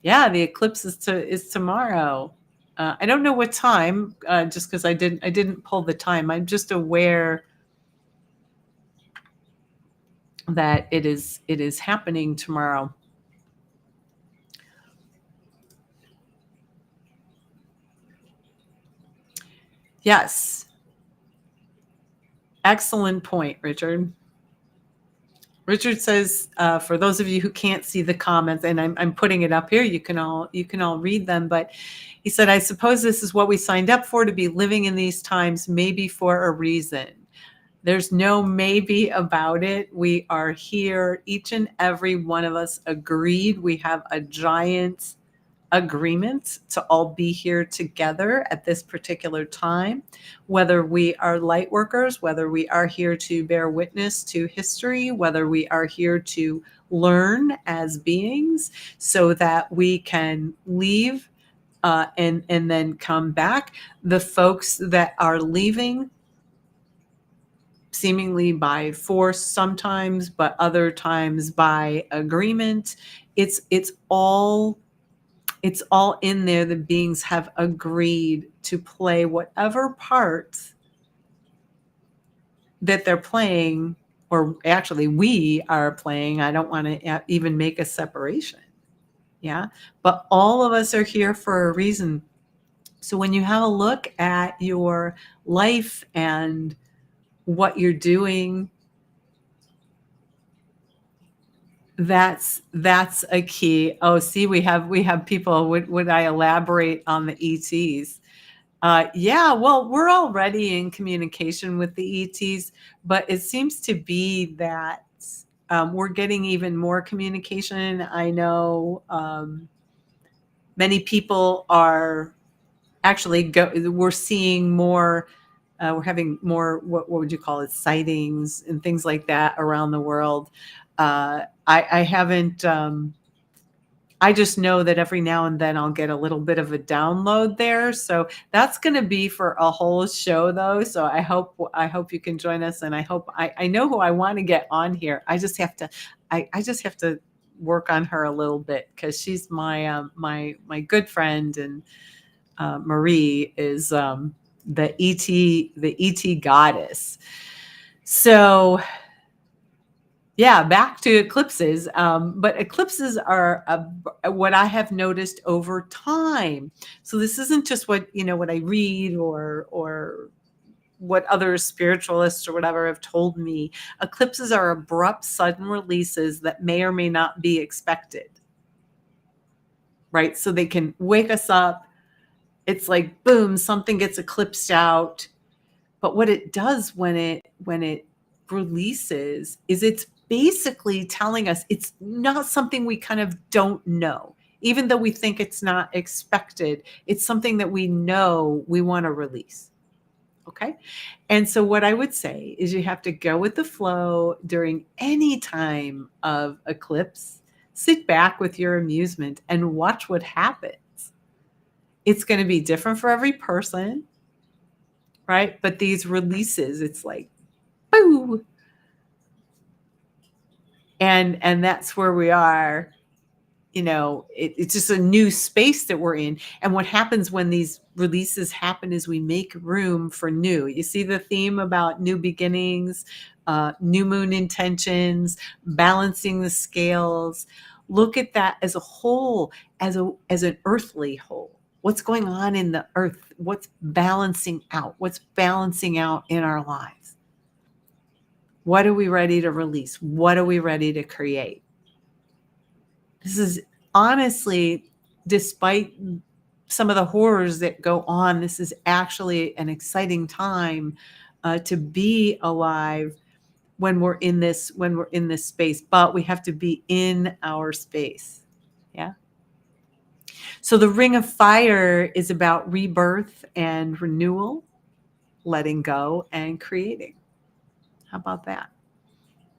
Yeah, the eclipse is tomorrow. I don't know what time, just because I didn't pull the time. I'm just aware that it is happening tomorrow. Yes. Excellent point, Richard. Richard says, for those of you who can't see the comments, and I'm putting it up here, you can all read them. But he said, I suppose this is what we signed up for, to be living in these times, maybe for a reason. There's no maybe about it. We are here. Each and every one of us agreed. We have a giant agreement to all be here together at this particular time, whether we are light workers, whether we are here to bear witness to history, whether we are here to learn as beings so that we can leave and then come back. The folks that are leaving, seemingly by force sometimes, but other times by agreement, it's all in there. The beings have agreed to play whatever part that they're playing, or actually we are playing. I don't want to even make a separation. Yeah. But all of us are here for a reason. So when you have a look at your life and what you're doing, that's a key. Oh, see, we have people. Would I elaborate on the ETs? Yeah, well, we're already in communication with the ETs, but it seems to be that we're getting even more communication. I know many people are actually we're seeing more. We're having more, what would you call it, sightings and things like that around the world. I haven't. I just know that every now and then I'll get a little bit of a download there. So that's going to be for a whole show, though. So I hope you can join us, and I know who I want to get on here. I just have to I just have to work on her a little bit, because she's my good friend, and Marie is the ET goddess. So yeah, back to eclipses. But eclipses are what I have noticed over time. So this isn't just what I read or what other spiritualists or whatever have told me. Eclipses are abrupt, sudden releases that may or may not be expected. Right? So they can wake us up. It's like, boom, something gets eclipsed out. But what it does when it releases is it's basically telling us it's not something we kind of don't know. Even though we think it's not expected, it's something that we know we want to release. Okay. And so what I would say is you have to go with the flow during any time of eclipse. Sit back with your amusement and watch what happens. It's going to be different for every person. right? But these releases, it's like, boo. And that's where we are. It's just a new space that we're in. And what happens when these releases happen is we make room for new. You see the theme about new beginnings, new moon intentions, balancing the scales. Look at that as a whole, as an earthly whole. What's going on in the earth? What's balancing out? What's balancing out in our lives? What are we ready to release? What are we ready to create? This is honestly, despite some of the horrors that go on, this is actually an exciting time to be alive when we're in this space. But we have to be in our space. Yeah. So the Ring of Fire is about rebirth and renewal, letting go and creating. How about that?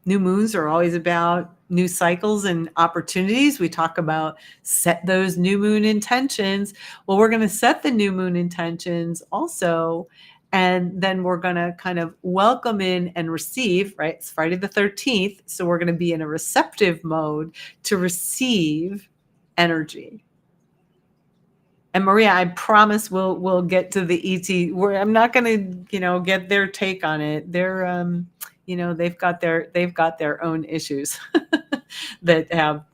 New moons are always about new cycles and opportunities. We talk about set those new moon intentions. Well, we're going to set the new moon intentions also, and then we're going to kind of welcome in and receive, right? It's Friday the 13th. So we're going to be in a receptive mode to receive energy. And Maria, I promise we'll get to the ET. I'm not going to, get their take on it. They're, they've got their own issues that have,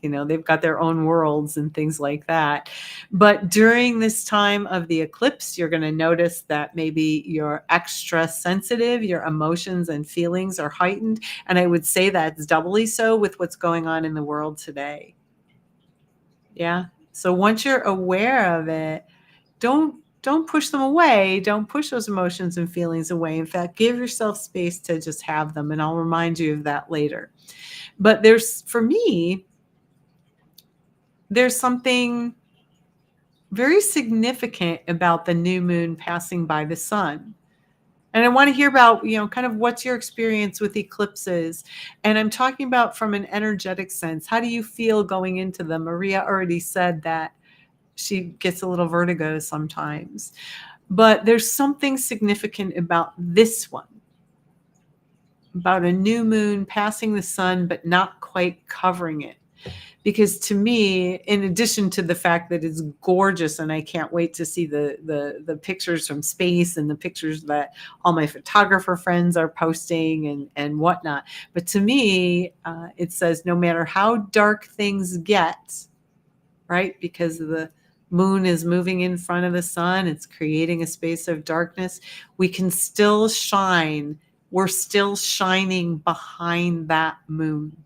they've got their own worlds and things like that. But during this time of the eclipse, you're going to notice that maybe you're extra sensitive, your emotions and feelings are heightened. And I would say that's doubly so with what's going on in the world today. Yeah. So once you're aware of it, don't push them away. Don't push those emotions and feelings away. In fact, give yourself space to just have them. And I'll remind you of that later. But for me, there's something very significant about the new moon passing by the sun. And I want to hear about, kind of what's your experience with eclipses. And I'm talking about from an energetic sense. How do you feel going into them? Maria already said that she gets a little vertigo sometimes. But there's something significant about this one, about a new moon passing the sun, but not quite covering it. Because to me, in addition to the fact that it's gorgeous, and I can't wait to see the pictures from space and the pictures that all my photographer friends are posting and whatnot. But to me, it says no matter how dark things get, right? Because the moon is moving in front of the sun, it's creating a space of darkness. We can still shine. We're still shining behind that moon.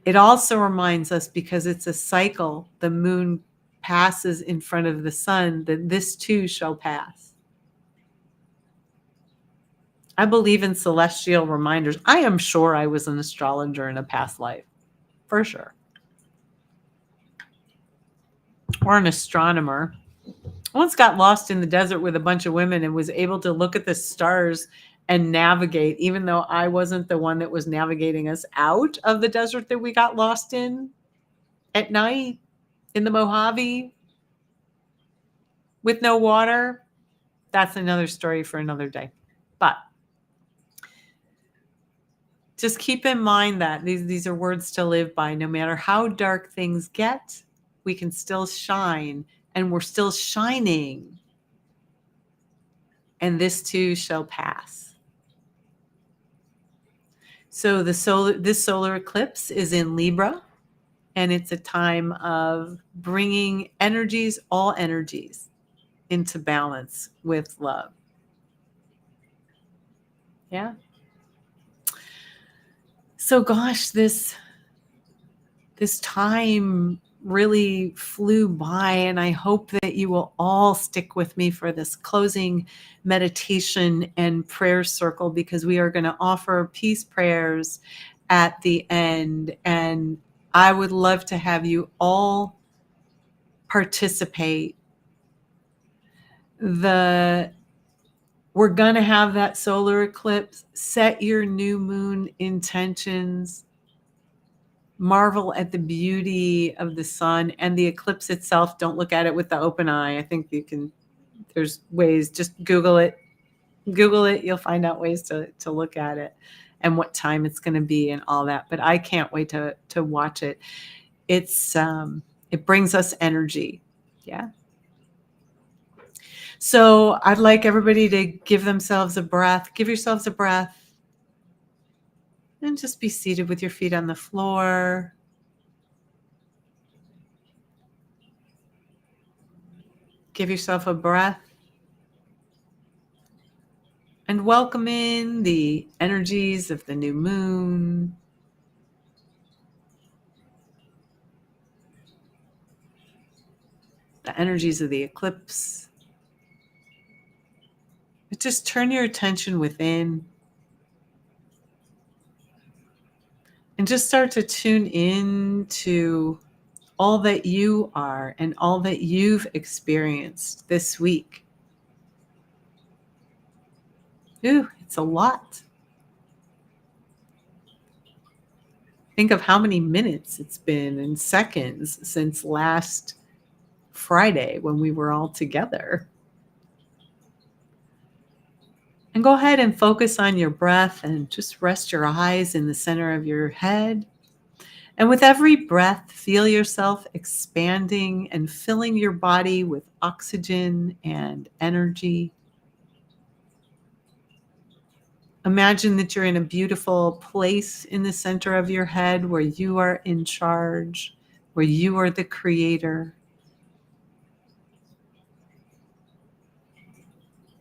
It also reminds us, because it's a cycle, the moon passes in front of the sun, that this too shall pass. I believe in celestial reminders. I am sure I was an astrologer in a past life, for sure. Or an astronomer. I once got lost in the desert with a bunch of women and was able to look at the stars and navigate, even though I wasn't the one that was navigating us out of the desert that we got lost in at night in the Mojave with no water. That's another story for another day. But just keep in mind that these are words to live by. No matter how dark things get, we can still shine, and we're still shining. And this too shall pass. So this solar eclipse is in Libra, and it's a time of bringing all energies, into balance with love. Yeah. So gosh, this time really flew by, and I hope that you will all stick with me for this closing meditation and prayer circle, because we are going to offer peace prayers at the end, and I would love to have you all participate. We're going to have that solar eclipse. Set your new moon intentions. marvel at the beauty of the sun and the eclipse itself. Don't look at it with the open eye. I think there's ways, just Google it. You'll find out ways to look at it and what time it's going to be and all that. But I can't wait to watch it. It brings us energy. Yeah. So I'd like everybody to give themselves a breath. Give yourselves a breath. And just be seated with your feet on the floor. Give yourself a breath. And welcome in the energies of the new moon. The energies of the eclipse. But just turn your attention within. And just start to tune in to all that you are and all that you've experienced this week. Ooh, it's a lot. Think of how many minutes it's been and seconds since last Friday when we were all together. And go ahead and focus on your breath and just rest your eyes in the center of your head. And with every breath, feel yourself expanding and filling your body with oxygen and energy. Imagine that you're in a beautiful place in the center of your head where you are in charge, where you are the creator.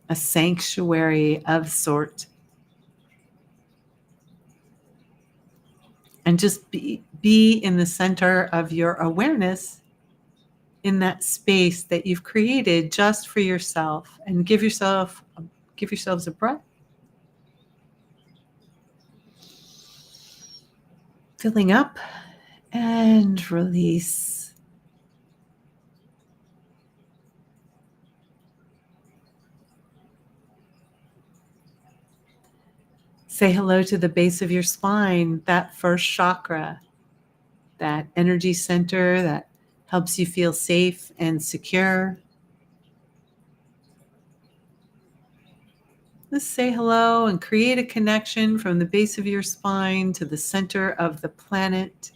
A sanctuary of sort. And just be in the center of your awareness in that space that you've created just for yourself, and give yourselves a breath. Filling up and release. Say hello to the base of your spine, that first chakra, that energy center that helps you feel safe and secure. Let's say hello and create a connection from the base of your spine to the center of the planet.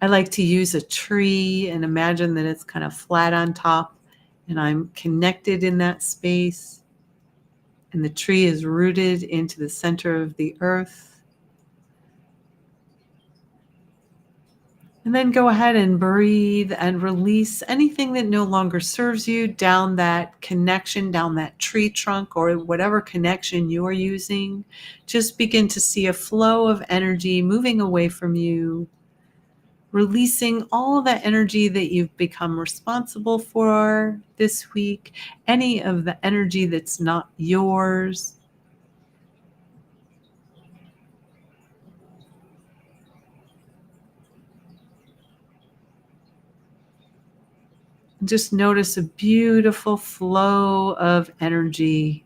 I like to use a tree and imagine that it's kind of flat on top and I'm connected in that space. And the tree is rooted into the center of the earth. And then go ahead and breathe and release anything that no longer serves you down that connection, down that tree trunk, or whatever connection you are using. Just begin to see a flow of energy moving away from you, releasing all the energy that you've become responsible for this week, any of the energy that's not yours. Just notice a beautiful flow of energy.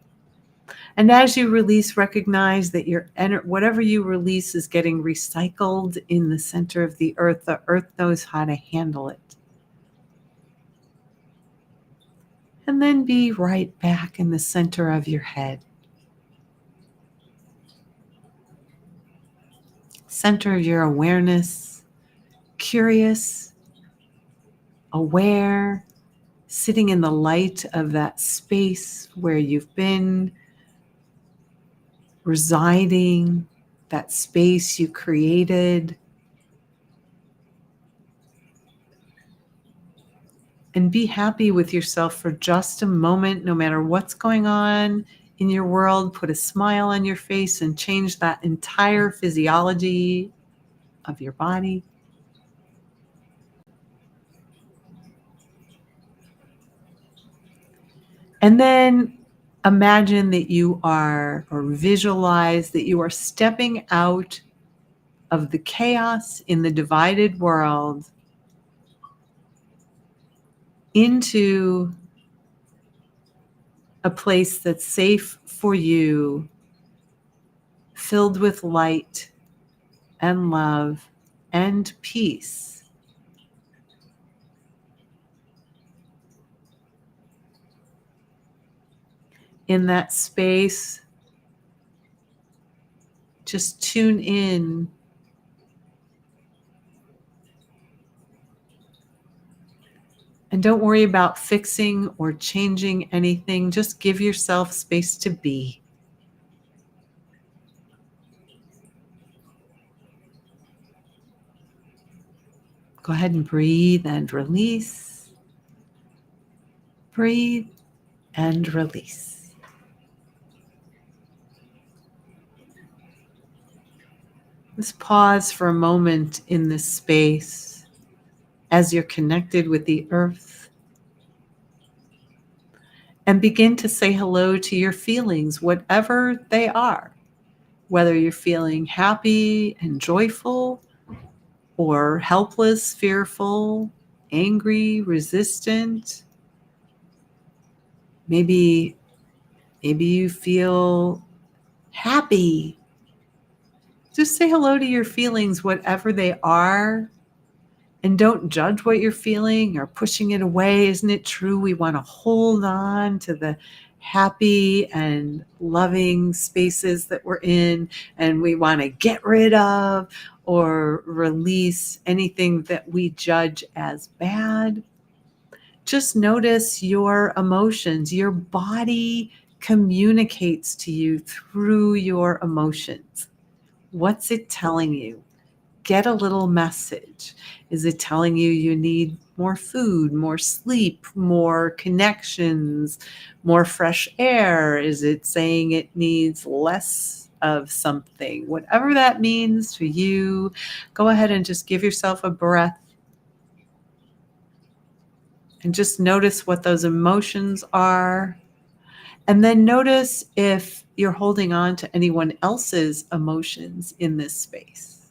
And as you release, recognize that whatever you release is getting recycled in the center of the earth. The earth knows how to handle it. And then be right back in the center of your head. Center of your awareness, curious, aware, sitting in the light of that space where you've been residing, that space you created. And be happy with yourself for just a moment, no matter what's going on in your world. Put a smile on your face and change that entire physiology of your body. And then imagine that you are, or visualize that you are stepping out of the chaos in the divided world into a place that's safe for you, filled with light and love and peace. In that space, just tune in. And don't worry about fixing or changing anything. Just give yourself space to be. Go ahead and breathe and release. Breathe and release. Let's pause for a moment in this space as you're connected with the earth, and begin to say hello to your feelings, whatever they are. Whether you're feeling happy and joyful, or helpless, fearful, angry, resistant. Maybe you feel happy. Just say hello to your feelings, whatever they are, and don't judge what you're feeling or pushing it away. Isn't it true? We want to hold on to the happy and loving spaces that we're in, and we want to get rid of or release anything that we judge as bad. Just notice your emotions. Your body communicates to you through your emotions. What's it telling you? Get a little message. Is it telling you you need more food, more sleep, more connections, more fresh air? Is it saying it needs less of something? Whatever that means to you, go ahead and just give yourself a breath and just notice what those emotions are. And then notice if you're holding on to anyone else's emotions in this space.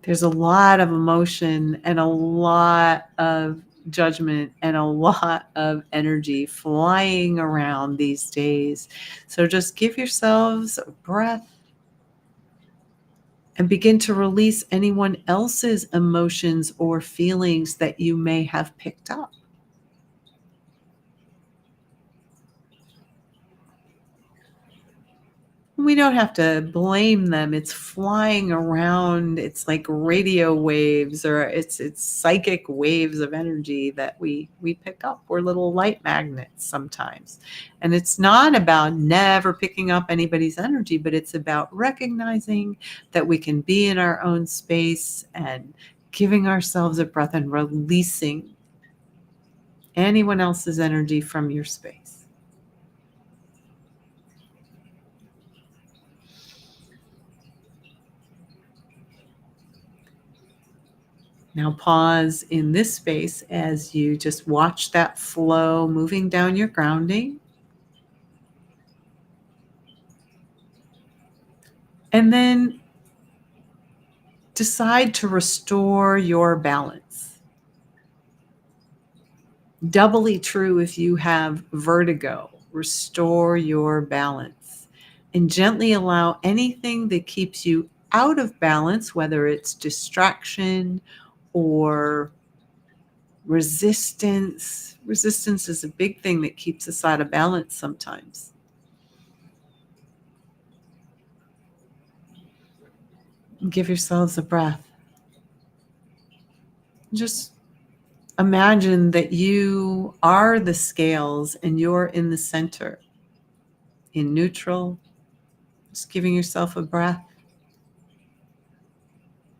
There's a lot of emotion and a lot of judgment and a lot of energy flying around these days. So just give yourselves a breath and begin to release anyone else's emotions or feelings that you may have picked up. We don't have to blame them. It's flying around. It's like radio waves, or it's psychic waves of energy that we pick up. We're little light magnets sometimes. And it's not about never picking up anybody's energy, but it's about recognizing that we can be in our own space and giving ourselves a breath and releasing anyone else's energy from your space. Now pause in this space as you just watch that flow moving down your grounding. And then decide to restore your balance. Doubly true if you have vertigo. Restore your balance and gently allow anything that keeps you out of balance, whether it's distraction or resistance. Resistance is a big thing that keeps us out of balance sometimes. Give yourselves a breath. Just imagine that you are the scales and you're in the center, in neutral. Just giving yourself a breath.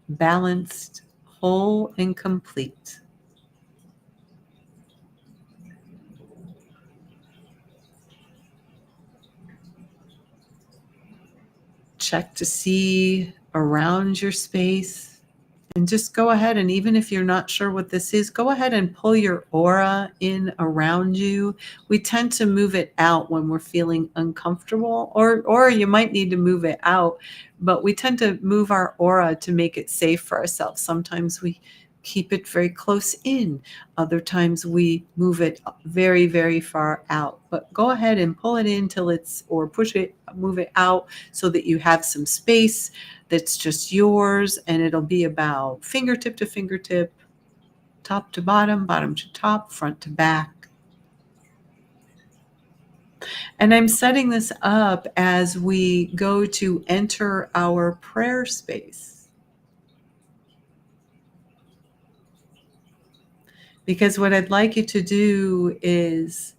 Balanced, whole, and complete. Check to see around your space. And just go ahead, and even if you're not sure what this is, go ahead and pull your aura in around you. We tend to move it out when we're feeling uncomfortable, or you might need to move it out, but we tend to move our aura to make it safe for ourselves. Sometimes we keep it very close in. Other times we move it very, very far out. But go ahead and pull it in till it's, or push it, move it out so that you have some space that's just yours, and it'll be about fingertip to fingertip, top to bottom, bottom to top, front to back. And I'm setting this up as we go to enter our prayer space. Because what I'd like you to do is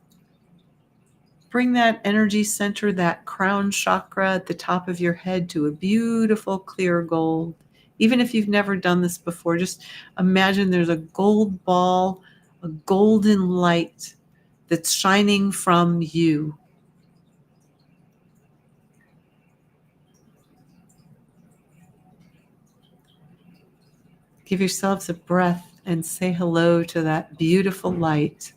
bring that energy center, that crown chakra at the top of your head, to a beautiful clear gold. Even if you've never done this before, just imagine there's a gold ball, a golden light that's shining from you. Give yourselves a breath and say hello to that beautiful light.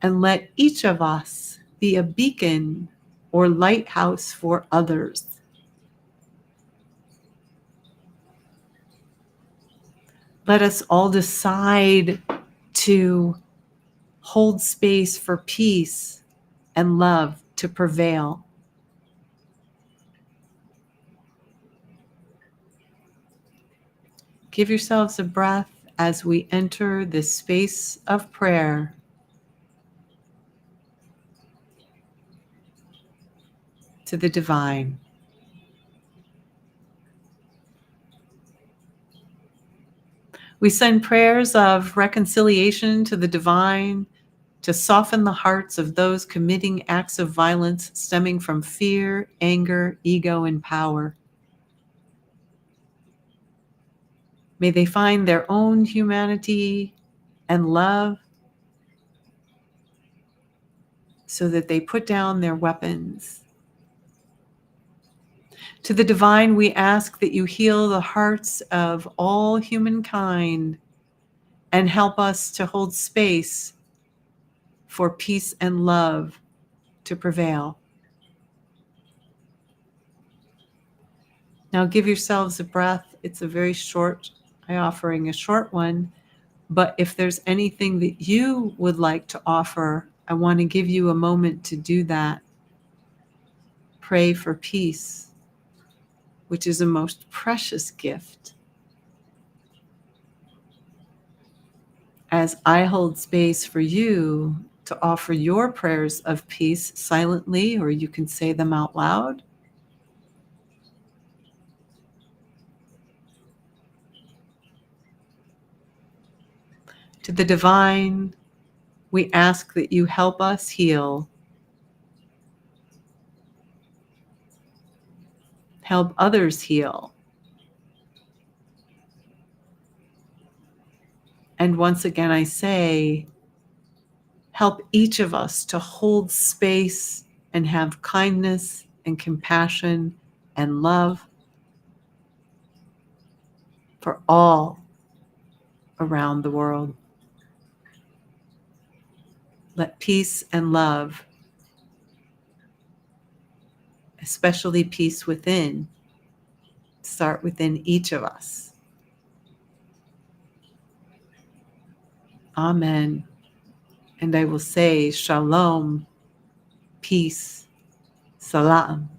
And let each of us be a beacon or lighthouse for others. Let us all decide to hold space for peace and love to prevail. Give yourselves a breath as we enter this space of prayer. To the divine. We send prayers of reconciliation to the divine to soften the hearts of those committing acts of violence stemming from fear, anger, ego, and power. May they find their own humanity and love so that they put down their weapons. To the divine, we ask that you heal the hearts of all humankind and help us to hold space for peace and love to prevail. Now give yourselves a breath. It's a very short, I'm offering a short one, but if there's anything that you would like to offer, I want to give you a moment to do that. Pray for peace, which is a most precious gift. As I hold space for you to offer your prayers of peace silently, or you can say them out loud. To the divine, we ask that you help us heal. Help others heal. And once again, I say, help each of us to hold space and have kindness and compassion and love for all around the world. Let peace and love, especially peace within, start within each of us. Amen. And I will say, Shalom, peace, Salam.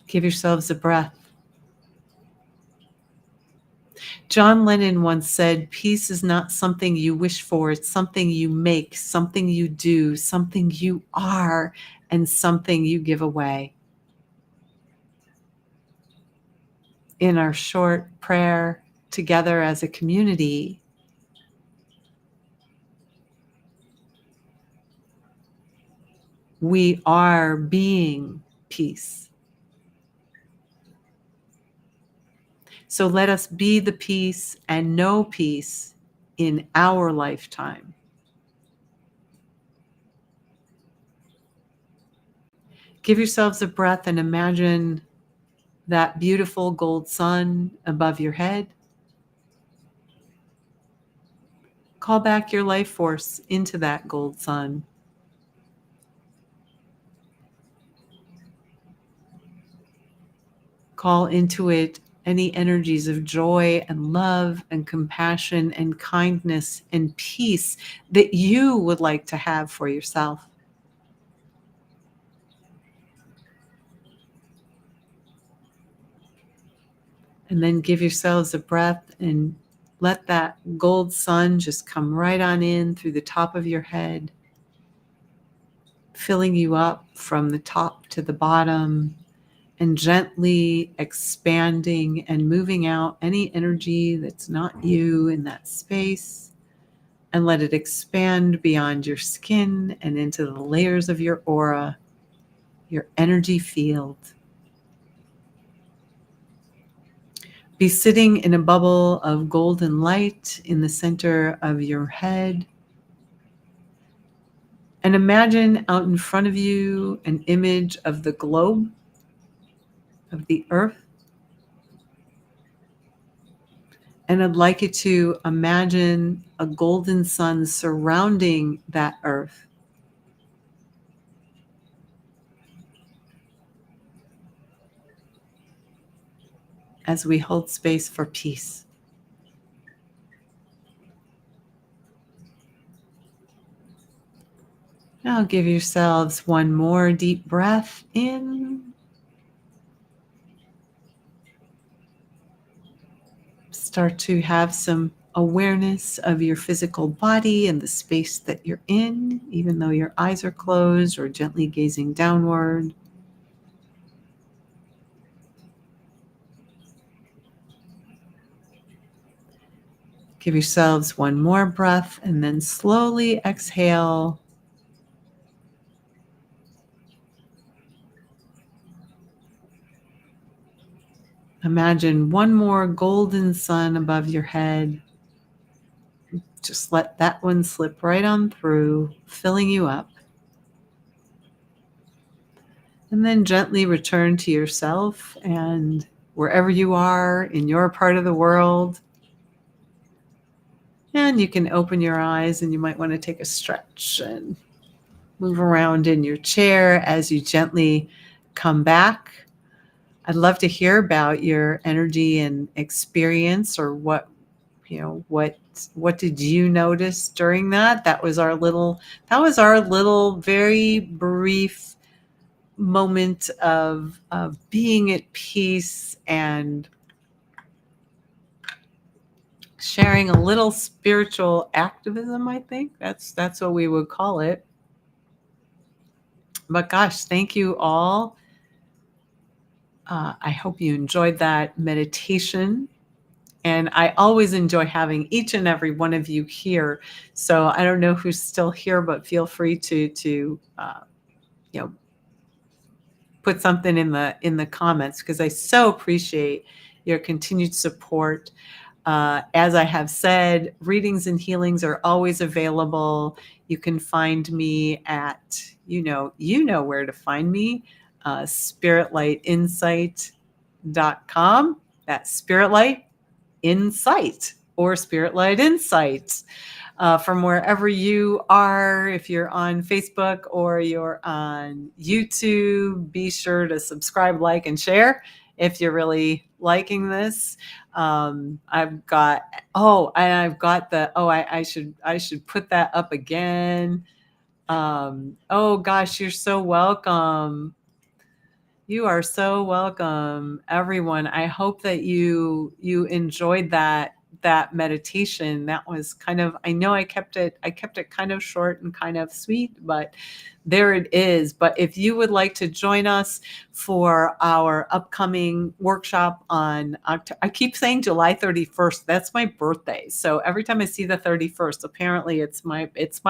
Give yourselves a breath. John Lennon once said, peace is not something you wish for, it's something you make, something you do, something you are, and something you give away. In our short prayer together as a community, we are being peace. So let us be the peace and know peace in our lifetime. Give yourselves a breath and imagine that beautiful gold sun above your head. Call back your life force into that gold sun. Call into it any energies of joy and love and compassion and kindness and peace that you would like to have for yourself. And then give yourselves a breath and let that gold sun just come right on in through the top of your head, filling you up from the top to the bottom, and gently expanding and moving out any energy that's not you in that space, and let it expand beyond your skin and into the layers of your aura, your energy field. Be sitting in a bubble of golden light in the center of your head. And imagine out in front of you an image of the globe, of the earth. And I'd like you to imagine a golden sun surrounding that earth. As we hold space for peace. Now give yourselves one more deep breath in. Start to have some awareness of your physical body and the space that you're in, even though your eyes are closed or gently gazing downward. Give yourselves one more breath and then slowly exhale. Imagine one more golden sun above your head. Just let that one slip right on through, filling you up. And then gently return to yourself and wherever you are in your part of the world. And you can open your eyes and you might want to take a stretch and move around in your chair as you gently come back. I'd love to hear about your energy and experience, or what did you notice during that? That was our little very brief moment of being at peace and sharing a little spiritual activism. I think that's what we would call it. But gosh, thank you all. I hope you enjoyed that meditation. And I always enjoy having each and every one of you here. So I don't know who's still here, but feel free to put something in the comments, because I so appreciate your continued support. As I have said, readings and healings are always available. You can find me at, you know where to find me, spiritlightinsight.com. That's Spiritlight Insight or Spiritlight Insights. From wherever you are, if you're on Facebook or you're on YouTube, be sure to subscribe, like, and share if you're really liking this. I should put that up again. Oh gosh, you're so welcome. You are so welcome, everyone. I hope that you enjoyed that meditation. That was kind of, I know I kept it kind of short and kind of sweet, but there it is. But if you would like to join us for our upcoming workshop on I keep saying July 31st. That's my birthday. So every time I see the 31st, apparently it's my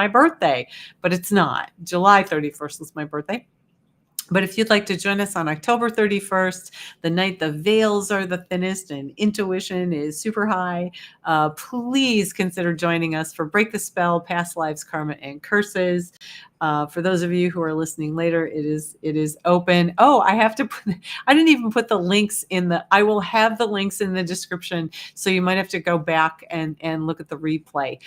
birthday, but it's not. July 31st is my birthday. But if you'd like to join us on October 31st, the night the veils are the thinnest and intuition is super high, please consider joining us for Break the Spell, Past Lives, Karma, and Curses. For those of you who are listening later, it is open. Oh, I didn't even put the links I will have the links in the description, so you might have to go back and look at the replay.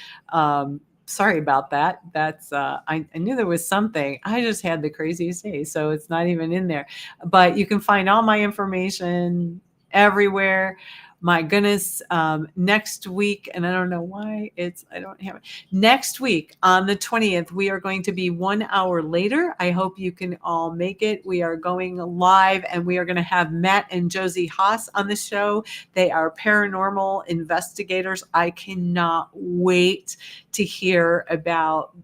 Sorry about that. That's I knew there was something. I just had the craziest day, so it's not even in there. But you can find all my information everywhere. My goodness, next week, and I don't know why I don't have it. Next week on the 20th, we are going to be 1 hour later. I hope you can all make it. We are going live and we are going to have Matt and Josie Haas on the show. They are paranormal investigators. I cannot wait to hear about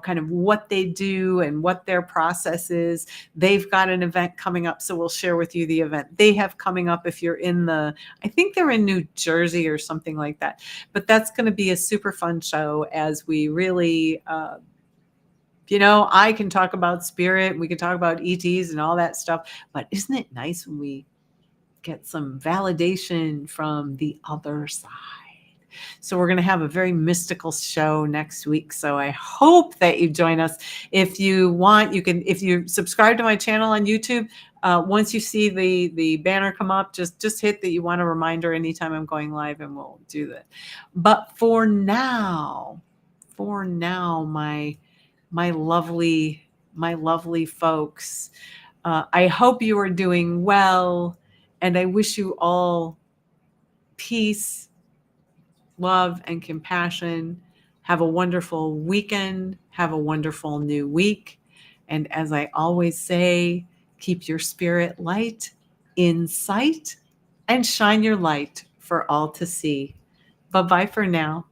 kind of what they do and what their process is. They've got an event coming up, so we'll share with you the event they have coming up if you're I think they're in New Jersey or something like that. But that's going to be a super fun show as we really, I can talk about spirit, we can talk about ETs and all that stuff, but isn't it nice when we get some validation from the other side? So we're going to have a very mystical show next week. So I hope that you join us. If you want, if you subscribe to my channel on YouTube, once you see the banner come up, just hit that you want a reminder anytime I'm going live and we'll do that. But for now, my lovely folks, I hope you are doing well, and I wish you all peace, love, and compassion. Have a wonderful weekend. Have a wonderful new week. And as I always say, keep your spirit light in sight and shine your light for all to see. Bye-bye for now.